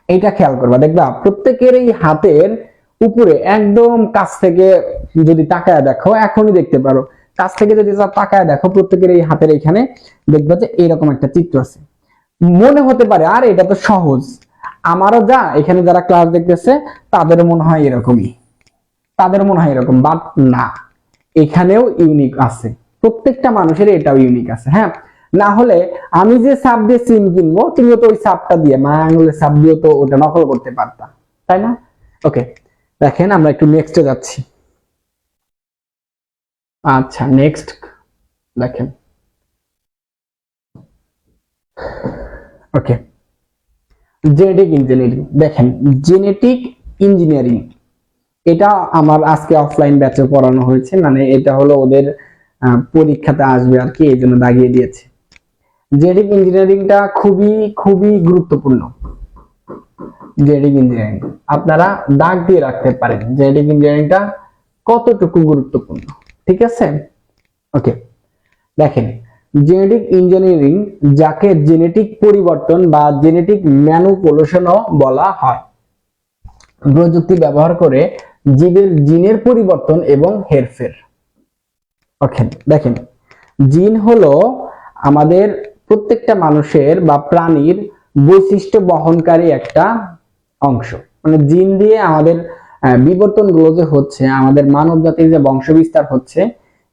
এইটা খেয়াল করবা, দেখবা প্রত্যেকের এই হাতের উপরে একদম কাছ থেকে যদি তাকায় দেখো, এখনই দেখতে পারো, কাছ থেকে যদি তাকায় দেখো, প্রত্যেকের এই হাতের এখানে দেখবা যে এরকম একটা চিত্র আছে। মনে হতে পারে আর এটা তো সহজ, আমারও যা এখানে যারা ক্লাস দেখতেছে তাদের মনে হয় এরকমই, তাদের মনে হয় এরকম, বাট না, এখানেও ইউনিক আছে, প্রত্যেকটা মানুষের এটাও ইউনিক আছে। হ্যাঁ, না হলে আমি যে সাপ দিয়ে সিম কিনবো, তুমিও তো ওই সাপটা দিয়ে, মা আঙুলের সাপ দিয়ে তো ওটা নকল করতে পারতা, তাই না? ওকে, দেখেন আমরা একটু নেক্সটে যাচ্ছি। আচ্ছা নেক্সট দেখেন, ওকে, জেনেটিক ইঞ্জিনিয়ারিং। দেখেন জেনেটিক ইঞ্জিনিয়ারিং এটা আমার আজকে অফলাইন ব্যাচে পড়ানো হয়েছে, মানে এটা হলো ওদের পরীক্ষাতে আসবে আর কি, এই জন্য দাগিয়ে দিয়েছে। জেনেটিক ইঞ্জিনিয়ারিংটা খুবই খুবই গুরুত্বপূর্ণ। জেনেটিক ইঞ্জিনিয়ারিং আপনারা দাগ দিয়ে রাখতে পারেন, জেনেটিক ইঞ্জিনিয়ারিংটা কতটুকু গুরুত্বপূর্ণ, ঠিক আছে? ওকে, দেখেন জেনেটিক ইঞ্জিনিয়ারিং, যাকে জেনেটিক পরিবর্তন বা জেনেটিক ম্যানুপুলেশনও বলা হয়, প্রযুক্তি ব্যবহার করে জীবের জিনের পরিবর্তন এবং হেরফের। ওকে, দেখেন জিন হলো আমাদের প্রত্যেকটা মানুষের বা প্রাণীর বৈশিষ্ট্য বহনকারী একটা অংশ, মানে জিন দিয়ে আমাদের বিবর্তন গুলো যে হচ্ছে, আমাদের মানব জাতির যে বংশ বিস্তার হচ্ছে,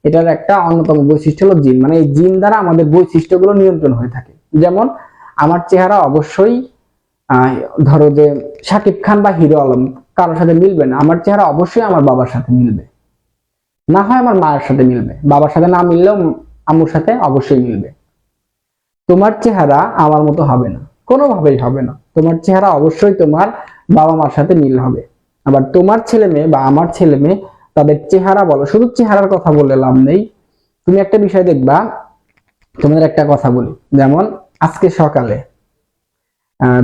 এটার একটা অন্যতম বৈশিষ্ট্য হলো জিন, মানে এই জিন দ্বারা আমাদের বৈশিষ্ট্যগুলো নিয়ন্ত্রণ হয়ে থাকে। যেমন আমার চেহারা অবশ্যই ধরো যে শাকিব খান বা হিরো আলম কারোর সাথে মিলবে না, আমার চেহারা অবশ্যই আমার বাবার সাথে মিলবে, না হয় আমার মায়ের সাথে মিলবে, বাবার সাথে না মিললেও আম্মুর সাথে অবশ্যই মিলবে। তোমার চেহারা আমার মতো হবে না, কোনোভাবেই হবে না, তোমার চেহারা অবশ্যই তোমার বাবা মার সাথে মিল হবে। আবার তোমার ছেলে মেয়ে বা আমার ছেলে মেয়ে, তাদের চেহারা বলো, শুধু চেহারার কথা বলে লাভ নেই। তুমি একটা বিষয় দেখবা, তোমাদের একটা কথা বলি, যেমন আজকে সকালে,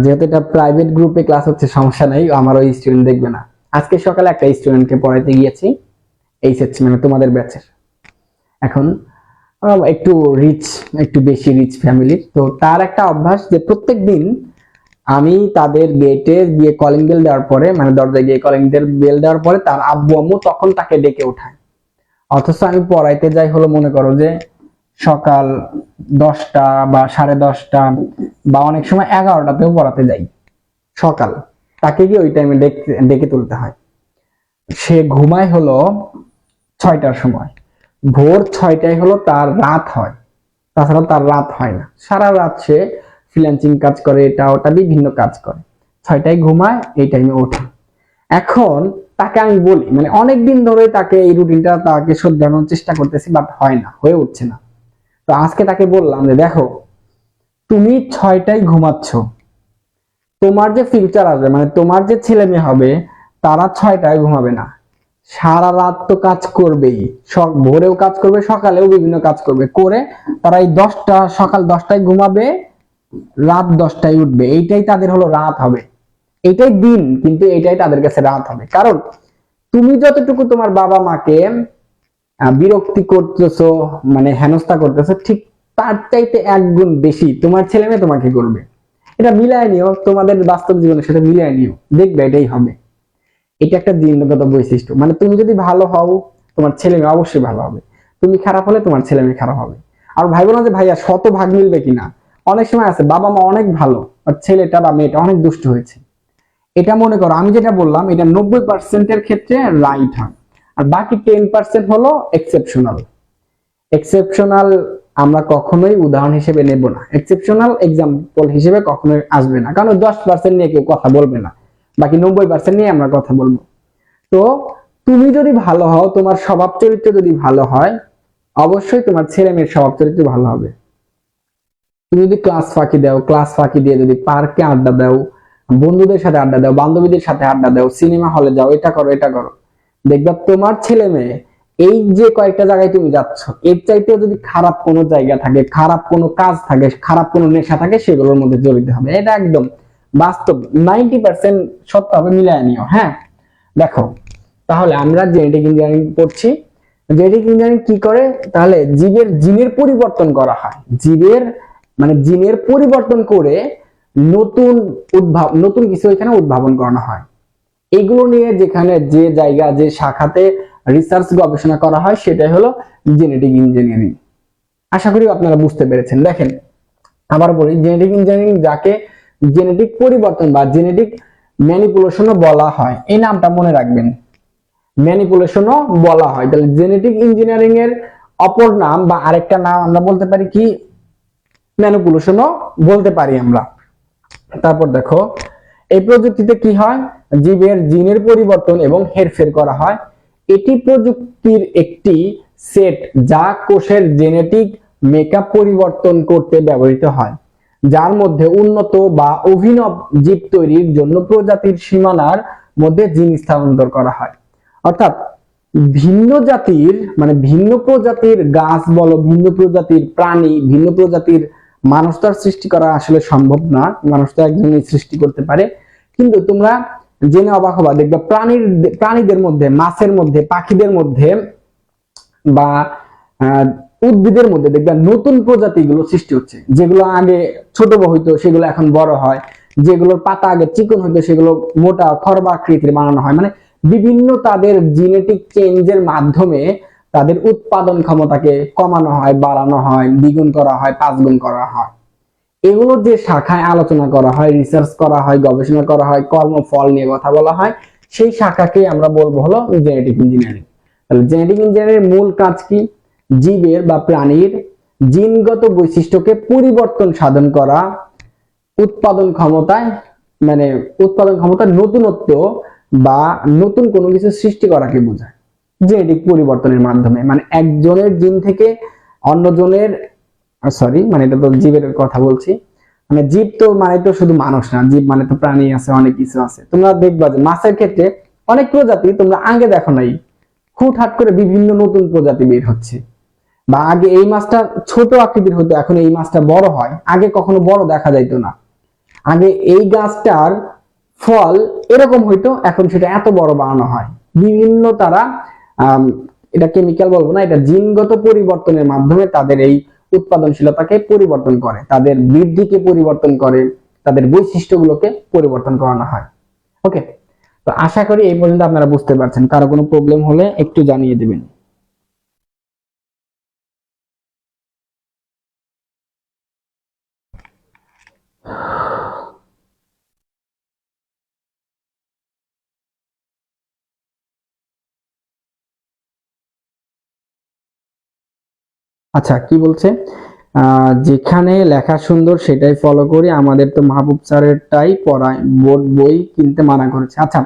যেহেতু এটা প্রাইভেট গ্রুপে ক্লাস হচ্ছে সমস্যা নাই, আমার ওই স্টুডেন্ট দেখবে না, আজকে সকালে একটা স্টুডেন্টকে পড়াইতে গিয়েছি, এইচএসসি মানে তোমাদের ব্যাচের, এখন একটু রিচ, একটু বেশি রিচ ফ্যামিলির, তো তার একটা অভ্যাস যে প্রত্যেক দিন আমি তাদের গেটে গিয়ে কলিং বেল দেওয়ার পরে, মানে দরজায় গিয়ে কলিং বেল দেওয়ার পরে তার আব্বু আম্মু তখন তাকে ডেকে ওঠায়, অথচ আমি পড়াইতে যাই হলো মনে করো যে সকাল 10টা বা 10:30 বা অনেক সময় 11টাতেও পড়াতে যাই সকাল, তাকে গিয়ে ওই টাইমে ডেকে তুলতে হয়। সে ঘুমায় হলো 6টার সময়, ভোর 6টায় হলো তার রাত হয়, তাছাড়া তার রাত হয় না, সারা রাত সে ফ্রিল্যান্সিং কাজ করে, এটা ওটা বিভিন্ন কাজ করে, 6টায় ঘুমায়, এই টাইমে ওঠে। এখন তাকে আমি বলি, মানে অনেকদিন ধরে তাকে এই রুটিনটা তাকে শোধরানোর চেষ্টা করতেছি, বাট হয় না, হয়ে উঠছে না। তো আজকে তাকে বললাম যে দেখো, তুমি 6টায় ঘুমাচ্ছ, তোমার যে ফিউচার আসবে, মানে তোমার যে ছেলে মেয়ে হবে, তারা 6টায় ঘুমাবে না, সারা রাত তো কাজ করবেই, ভোরেও কাজ করবে, সকালেও বিভিন্ন কাজ করবে, করে তারা এই সকাল 10টায় ঘুমাবে, রাত 10টায় উঠবে, এইটাই তাদের হলো রাত হবে, এইটাই দিন, কিন্তু এইটাই তাদের কাছে রাত হবে। কারণ তুমি যতটুকু তোমার বাবা মাকে বিরক্তি করতেছো, মানে হেনস্থা করতেছো, ঠিক তার চাইতে 1 গুণ বেশি তোমার ছেলে মেয়ে তোমাকে করবে। এটা মিলায় নিও, তোমাদের বাস্তব জীবনের সাথে মিলায় নিও, দেখবে এটাই হবে। এটা একটা জিনগত বৈশিষ্ট্য, মানে তুমি যদি ভালো হও, তোমার ছেলে মেয়ে অবশ্যই ভালো হবে, তুমি খারাপ হলে তোমার ছেলে মেয়ে খারাপ হবে। আর ভাইবো না যে ভাইয়া শতভাগ মিলবে কিনা, অনেক সময় আছে বাবা মা অনেক ভালো, আর ছেলেটা বা মেয়েটা অনেক দুষ্ট হয়েছে। এটা মনে করো আমি যেটা বললাম, এটা 90%-এর ক্ষেত্রে রাইট হয়, আর বাকি 10% হলো এক্সেপশনাল। এক্সেপশনাল আমরা কখনোই উদাহরণ হিসেবে নেব না, এক্সেপশনাল এক্সাম্পল হিসেবে কখনোই আসবে না, কারণ 10% নিয়ে কেউ কথা বলবে না, বাকি 90% নিয়ে আমরা কথা বলবো। তো তুমি যদি ভালো হও, তোমার স্বভাব চরিত্র যদি ভালো হয়, অবশ্যই তোমার ছেলে মেয়ের স্বভাব চরিত্র ভালো হবে। তুমি যদি ক্লাস ফাঁকি দাও, ক্লাস ফাঁকি দিয়ে যদি পার্কে আড্ডা দাও, বন্ধুদের সাথে আড্ডা দাও, বান্ধবীদের সাথে আড্ডা দাও, সিনেমা হলে যাও, এটা করো এটা করো, দেখবা তোমার ছেলে মেয়ে এই যে কয়েকটা জায়গায় তুমি যাচ্ছ, এর চাইতেও যদি খারাপ কোনো জায়গা থাকে, খারাপ কোনো কাজ থাকে, খারাপ কোনো নেশা থাকে, সেগুলোর মধ্যে জড়িত হবে। এটা একদম বাস্তব, 90% সত্য হবে, মিলায় নিও। হ্যাঁ, দেখো, তাহলে আমরা জেনেটিক ইঞ্জিনিয়ারিং পড়ছি। জেনেটিক ইঞ্জিনিয়ারিং কি করে? তাহলে জিনের পরিবর্তন করা হয়, জিনের পরিবর্তন করে নতুন কিছু এখানে উদ্ভাবন করানো হয়। এগুলো নিয়ে যেখানে যে জায়গা, যে শাখাতে রিসার্চ গবেষণা করা হয়, সেটাই হলো জেনেটিক ইঞ্জিনিয়ারিং। আশা করি আপনারা বুঝতে পেরেছেন। দেখেন, আবার বলি, জেনেটিক ইঞ্জিনিয়ারিং যাকে জেনেটিক পরিবর্তন বা জেনেটিক ম্যানিপুলেশনও বলা হয়, এই নামটা মনে রাখবেন, ম্যানিপুলেশনও বলা হয়। তাহলে জেনেটিক ইঞ্জিনিয়ারিং এর অপর নাম বা আরেকটা নাম আমরা বলতে পারি কি? ম্যানিপুলেশনও বলতে পারি আমরা। তারপর দেখো, এই প্রযুক্তিতে কি হয়? জিনের পরিবর্তন এবং হেরফের করা হয়। এটি প্রযুক্তির একটি সেট যা কোষের জেনেটিক মেকআপ পরিবর্তন করতে ব্যবহৃত হয়, যার মধ্যে উন্নত বা অভিনব জীব তৈরির জন্য প্রজাতির সীমানার মধ্যে জিন স্থানান্তর করা হয়। অর্থাৎ ভিন্ন জাতির, মানে ভিন্ন প্রজাতির গাছ বলো, ভিন্ন প্রজাতির প্রাণী, ভিন্ন প্রজাতির মানুষ তো আর সৃষ্টি করা আসলে সম্ভব না, মানুষ তো একজনই সৃষ্টি করতে পারে। কিন্তু তোমরা জেনে অবাক হবা, দেখবে প্রাণীদের মধ্যে, মাছের মধ্যে, পাখিদের মধ্যে বা উদ্ভিদের মধ্যে দেখবে নতুন প্রজাতিগুলো সৃষ্টি হচ্ছে, যেগুলো আগে ছোট হইতো সেগুলো এখন বড় হয়, যেগুলোর পাতা আগে চিকন হইতো সেগুলো মোটা খরবা আকৃতির বানানো হয়। মানে বিভিন্ন তাদের জেনেটিক চেঞ্জের মাধ্যমে তাদের উৎপাদন ক্ষমতাকে কমানো হয়, বাড়ানো হয়, দ্বিগুণ করা হয়, 5 গুণ করা হয়। এগুলো যে শাখায় আলোচনা করা হয়, রিসার্চ করা হয়, গবেষণা করা হয়, কর্মফল নিয়ে কথা বলা হয়, সেই শাখাকে আমরা বলবো হলো জেনেটিক ইঞ্জিনিয়ারিং। তাহলে জেনেটিক ইঞ্জিনিয়ারিং মূল কাজ কি? জীবের বা প্রাণীর জিনগত বৈশিষ্ট্যকে পরিবর্তন সাধন করা, উৎপাদন ক্ষমতায়, মানে উৎপাদন ক্ষমতার নতুনত্ব বা নতুন কোনো কিছু সৃষ্টি করাকে বোঝায় জেনেটিক পরিবর্তনের মাধ্যমে। মানে একজনের জিন থেকে অন্যজনের, মানে এটা তো জীবের কথা বলছি, মানে জীব তো মানে তো শুধু মানুষ না, জীব মানে তো প্রাণী আছে, অনেক কিছু আছে। তোমরা দেখবা যে মাছের ক্ষেত্রে অনেক প্রজাতি তোমরা আগে দেখো নাই, হুটহাট করে বিভিন্ন নতুন প্রজাতি বের হচ্ছে। বা আগে এই মাছটা ছোট আকৃতির হতো, এখন এই মাছটা বড় হয়, আগে কখনো বড় দেখা যাইতো না। আগে এই গাছটার ফল এরকম হইতো, এখন সেটা এত বড় বানানো হয়। বিভিন্ন তারা এটা কেমিক্যাল বলবো না, এটা জিনগত পরিবর্তনের মাধ্যমে তাদের এই উৎপাদনশীলতাকে পরিবর্তন করে, তাদের বৃদ্ধিকে পরিবর্তন করে, তাদের বৈশিষ্ট্যগুলোকে পরিবর্তন করানো হয়। ওকে, তো আশা করি এই পর্যন্ত আপনারা বুঝতে পারছেন। কারো কোনো প্রবলেম হলে একটু জানিয়ে দিবেন। আচ্ছা, কি বলছে? যেখানে লেখা সুন্দর সেটাই ফলো করি, আমাদের তো মাহবুব স্যারেরটাই পড়ায়, বোর্ড বই কিনতে মানা করেছে। আচ্ছা,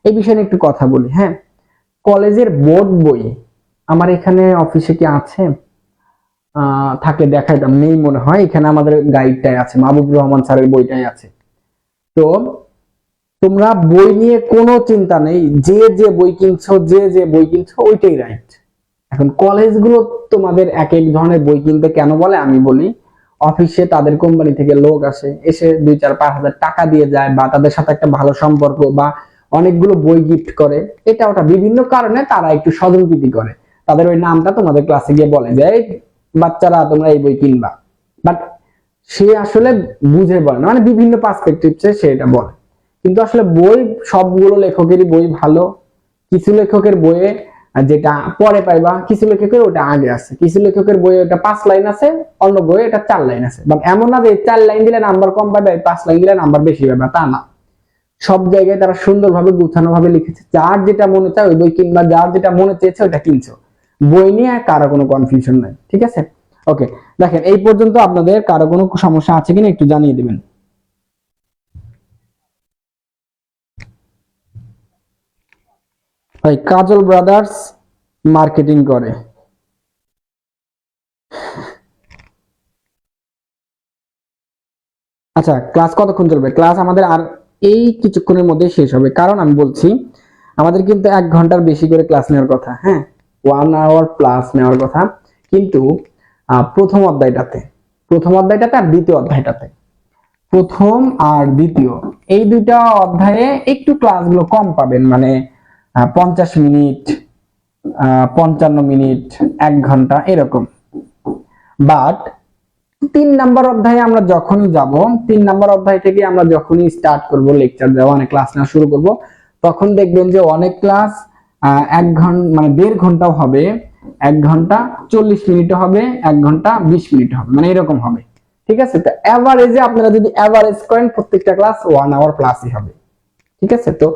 এই বিষয়ে নিয়ে একটু কথা বলি। হ্যাঁ, কলেজের বোর্ড বই আমার এখানে অফিসে কি আছে? থাকলে দেখাইতাম, নেই মনে হয়। এখানে আমাদের গাইডটাই আছে, মাহবুবুর রহমান স্যারের বইটাই আছে। তো তোমরা বই নিয়ে কোনো চিন্তা নেই, যে যে বই কিনছো, যে যে বই কিনছো ওইটাই রাইট। এখন কলেজগুলো তোমাদের এক এক ধরনের বই কিনতে কেন বলে আমি বলি। অফিসে তাদের কোম্পানি থেকে লোক আসে, এসে 2-4-5 হাজার টাকা দিয়ে যায়, বা তাদের সাথে একটা ভালো সম্পর্ক, বা অনেকগুলো বই গিফট করে, এটা ওটা বিভিন্ন কারণে তারা একটু স্বজনপ্রীতি করে, তাদের ওই নামটা তোমাদের ক্লাসে গিয়ে বলে যে এই বাচ্চারা তোমরা এই বই কিনবা। বাট সে আসলে বুঝে বলে না, মানে বিভিন্ন পার্সপেক্টিভে সে এটা বলে। কিন্তু আসলে বই সবগুলো লেখকেরই বই ভালো। কিছু লেখকের বইয়ে যেটা পরে পাইবা, কিছু লেখকের ওটা আগে আছে, কিছু লেখকের বইয়ে ওটা 5 লাইন আছে, অন্য বইয়ে এটা 4 লাইন আছে। বাট এমন না যে 4 লাইন দিলে নাম্বার কম পাবে, 5 লাইন দিলে নাম্বার বেশি পাবে, তা না। সব জায়গায় তারা সুন্দরভাবে গুছানো ভাবে লিখেছে, যার যেটা মনে চায় ওই বই কিনবা, যার যেটা মনে চেয়েছে ওটা কিনছো। বই নিয়ে কারো কোনো কনফিউশন নাই, ঠিক আছে? ওকে, দেখেন এই পর্যন্ত আপনাদের কারো কোনো সমস্যা আছে কিনা একটু জানিয়ে দিবেন। ভাই কাজল ব্রাদার্স মার্কেটিং করে। আচ্ছা, ক্লাস কতক্ষণ চলবে? ক্লাস আমাদের আর এই কিছুক্ষণের মধ্যে শেষ হবে, কারণ আমি বলছি আমাদের কিন্তু 1 ঘন্টার বেশি করে ক্লাস নেওয়ার কথা। হ্যাঁ, 1 আওয়ার প্লাস নেওয়ার কথা। কিন্তু প্রথম অধ্যায়টাতে আর দ্বিতীয় অধ্যায়টাতে, প্রথম আর দ্বিতীয় এই দুইটা অধ্যায়ে একটু ক্লাসগুলো কম পাবেন, মানে 50 মিনিট, 55 মিনিট, 1 ঘন্টা এরকম। বাট 3 নাম্বার অধ্যায়ে আমরা যখনই যাব, 3 নাম্বার অধ্যায় থেকে আমরা যখনই স্টার্ট করব লেকচার দেওয়া, মানে ক্লাস নেওয়া শুরু করব, তখন দেখবেন যে অনেক ক্লাস 1 ঘন্টা মানে 1.5 ঘন্টাও হবে, 1 ঘন্টা 40 মিনিটও হবে, 1 ঘন্টা 20 মিনিট হবে, মানে এরকম হবে। ঠিক আছে? তো এভারেজে আপনারা যদি এভারেজ করেন প্রত্যেকটা ক্লাস 1 আওয়ার প্লাসই হবে। ঠিক আছে? তো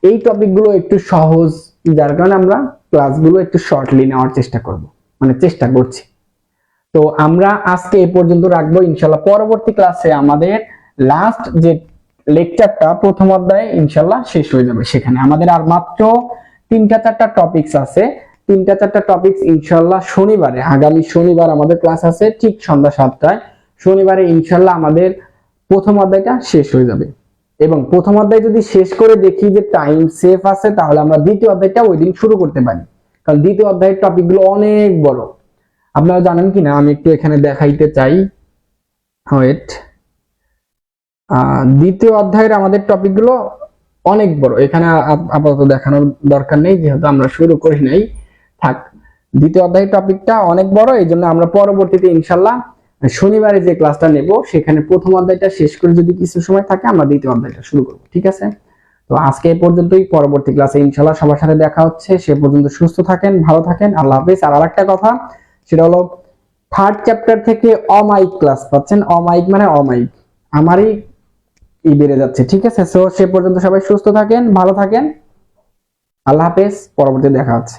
এই টপিকগুলো একটু সহজ, যার কারণে আমরা ক্লাসগুলো একটু শর্টলি নেওয়ার চেষ্টা করব, মানে চেষ্টা করছি। তো আমরা আজকে এই পর্যন্ত রাখবো, ইনশাল্লাহ পরবর্তী ক্লাসে আমাদের লাস্ট যে লেকচারটা প্রথম অধ্যায়ে ইনশাল্লাহ শেষ হয়ে যাবে। সেখানে আমাদের আর মাত্র 3-4টা টপিকস আছে। 3-4টা টপিকস ইনশাল্লাহ শনিবারে, আগামী শনিবার আমাদের ক্লাস আছে ঠিক সন্ধ্যা 7টায়। শনিবারে ইনশাল্লাহ আমাদের প্রথম অধ্যায়টা শেষ হয়ে যাবে, এবং প্রথম অধ্যায় যদি শেষ করে দেখি যে টাইম সেফ আছে, তাহলে আমরা দ্বিতীয় অধ্যায়টা ওই দিন শুরু করতে পারি, কারণ দ্বিতীয় অধ্যায়ের টপিকগুলো অনেক বড়। আপনারা জানেন কিনা আমি একটু এখানে দেখাইতে চাই। ওয়েট, দ্বিতীয় অধ্যায়ের আমাদের টপিকগুলো অনেক বড়, এখানে আপাতত দেখানোর দরকার নেই, যেহেতু আমরা শুরু করি নাই। থাক, দ্বিতীয় অধ্যায়ের টপিকটা অনেক বড়, এই জন্য আমরা পরবর্তীতে ইনশাল্লাহ শনিবারে যে ক্লাসটা নেব সেখানে প্রথম অধ্যায়টা শেষ করে যদি কিছু সময় থাকে আমরা দ্বিতীয় অধ্যায়টা শুরু করব। ঠিক আছে? তো আজকে এই পর্যন্তই, পরবর্তী ক্লাসে ইনশাল্লাহ সবার সাথে দেখা হচ্ছে। সে পর্যন্ত সুস্থ থাকেন, ভালো থাকেন, আল্লাহ হাফেজ। আর আরেকটা কথা, সেটা হলো 3rd চ্যাপ্টার থেকে অমাইক ক্লাস পাচ্ছেন। অমাইক মানে অমাইক, আমারই বেড়ে যাচ্ছে। ঠিক আছে? সো সে পর্যন্ত সবাই সুস্থ থাকেন, ভালো থাকেন, আল্লাহ হাফেজ, পরবর্তী দেখা হচ্ছে।